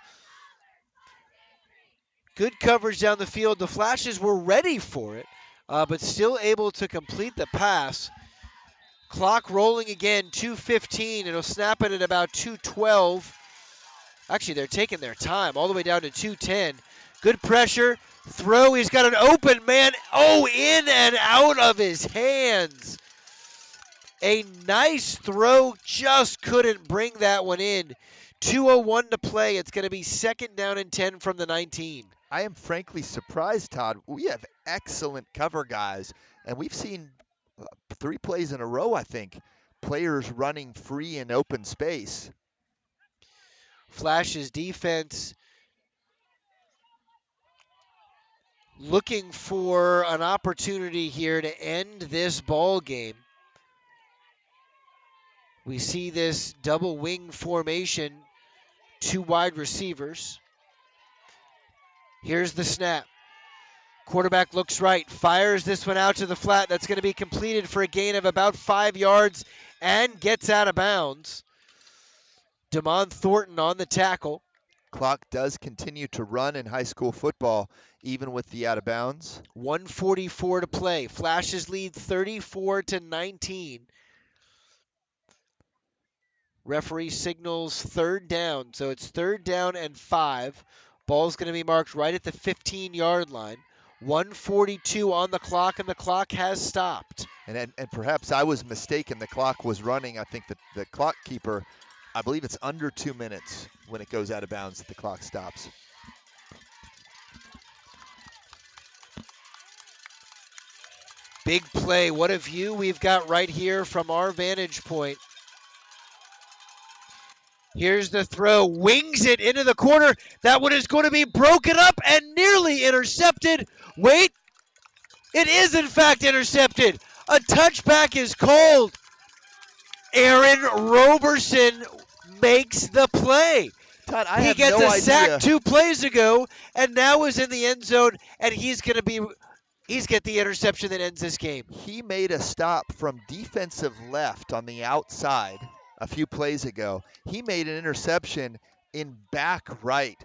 Good coverage down the field. The Flashes were ready for it, but still able to complete the pass. Clock rolling again, 2:15. It'll snap it at about 2:12. Actually, they're taking their time all the way down to 2:10. Good pressure. Throw. He's got an open man. Oh, in and out of his hands. A nice throw. Just couldn't bring that one in. 2:01 to play. It's going to be 2nd down and 10 from the 19. I am frankly surprised, Todd. We have excellent cover guys, and we've seen 3 plays in a row, I think, players running free in open space. Flash's defense looking for an opportunity here to end this ball game. We see this double wing formation, 2 wide receivers. Here's the snap. Quarterback looks right, fires this one out to the flat. That's going to be completed for a gain of about 5 yards and gets out of bounds. Damon Thornton on the tackle. Clock does continue to run in high school football, even with the out of bounds. 1:44 to play. Flashes lead 34-19. Referee signals third down, so it's third down and 5. Ball's going to be marked right at the 15-yard line. 1:42 on the clock, and the clock has stopped. And perhaps I was mistaken. The clock was running. I think the clock keeper, I believe it's under 2 minutes when it goes out of bounds that the clock stops. Big play. What a view we've got right here from our vantage point. Here's the throw. Wings it into the corner. That one is going to be broken up and nearly intercepted. Wait. It is, in fact, intercepted. A touchback is called. Aaron Roberson makes the play. Todd, I He have gets no a sack idea. 2 plays ago and now is in the end zone, and he's get the interception that ends this game. He made a stop from defensive left on the outside a few plays ago. He made an interception in back right.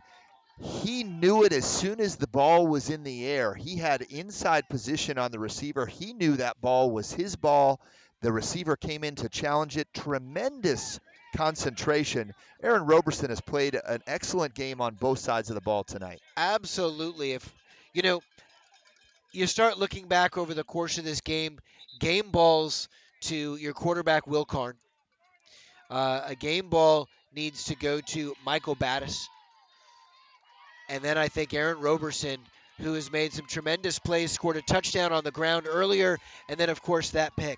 He knew it as soon as the ball was in the air. He had inside position on the receiver. He knew that ball was his ball. The receiver came in to challenge it. Tremendous concentration. Aaron Roberson has played an excellent game on both sides of the ball tonight. Absolutely. If you start looking back over the course of this game balls to your quarterback Will Karn. A game ball needs to go to Michael Battis. And then I think Aaron Roberson, who has made some tremendous plays, scored a touchdown on the ground earlier, and then, of course, that pick.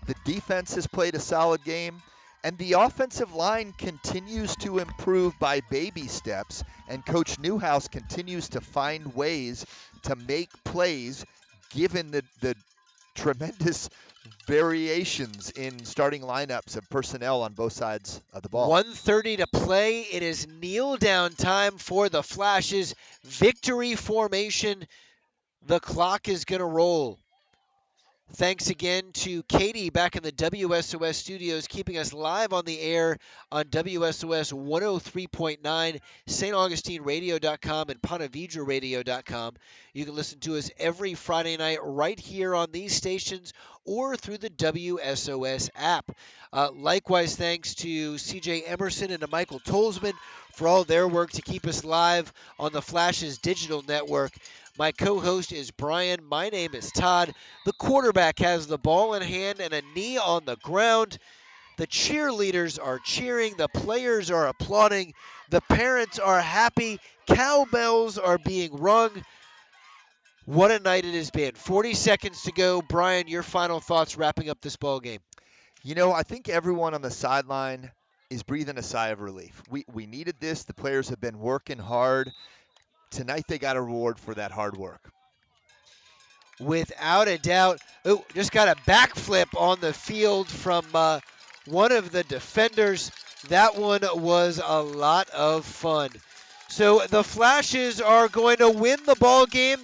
The defense has played a solid game, and the offensive line continues to improve by baby steps, and Coach Newhouse continues to find ways to make plays given the tremendous variations in starting lineups of personnel on both sides of the ball. 1:30 to play. It is kneel down time for the Flashes. Victory formation. The clock is going to roll. Thanks again to Katie back in the WSOS studios, keeping us live on the air on WSOS 103.9, StAugustineradio.com, and PonteVedraRadio.com. You can listen to us every Friday night right here on these stations or through the WSOS app. Likewise, thanks to CJ Emerson and to Michael Tolzman for all their work to keep us live on the Flash's digital network. My co-host is Brian. My name is Todd. The quarterback has the ball in hand and a knee on the ground. The cheerleaders are cheering. The players are applauding. The parents are happy. Cowbells are being rung. What a night it has been. 40 seconds to go. Brian, your final thoughts wrapping up this ball game. I think everyone on the sideline is breathing a sigh of relief. We needed this. The players have been working hard. Tonight they got a reward for that hard work. Without a doubt. Oh, just got a backflip on the field from one of the defenders. That one was a lot of fun. So the Flashes are going to win the ball game.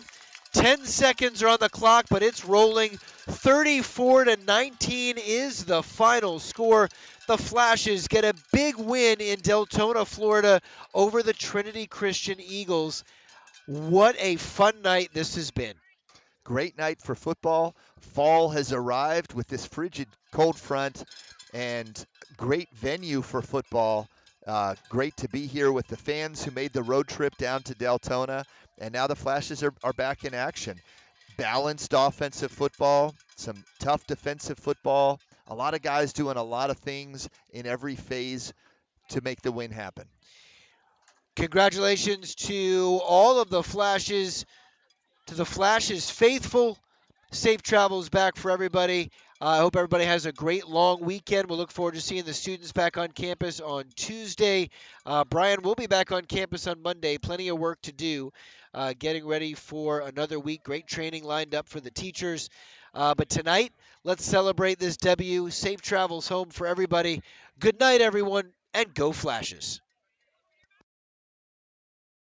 10 seconds are on the clock, but it's rolling. 34-19 is the final score. The Flashes get a big win in Deltona, Florida over the Trinity Christian Eagles. What a fun night this has been. Great night for football. Fall has arrived with this frigid cold front, and great venue for football. Great to be here with the fans who made the road trip down to Deltona, and now the Flashes are back in action. Balanced offensive football, some tough defensive football, a lot of guys doing a lot of things in every phase to make the win happen. Congratulations to all of the Flashes, to the Flashes faithful. Safe travels back for everybody. I hope everybody has a great long weekend. We'll look forward to seeing the students back on campus on Tuesday. Brian will be back on campus on Monday. Plenty of work to do, getting ready for another week. Great training lined up for the teachers. But tonight, let's celebrate this W. Safe travels home for everybody. Good night, everyone, and go Flashes.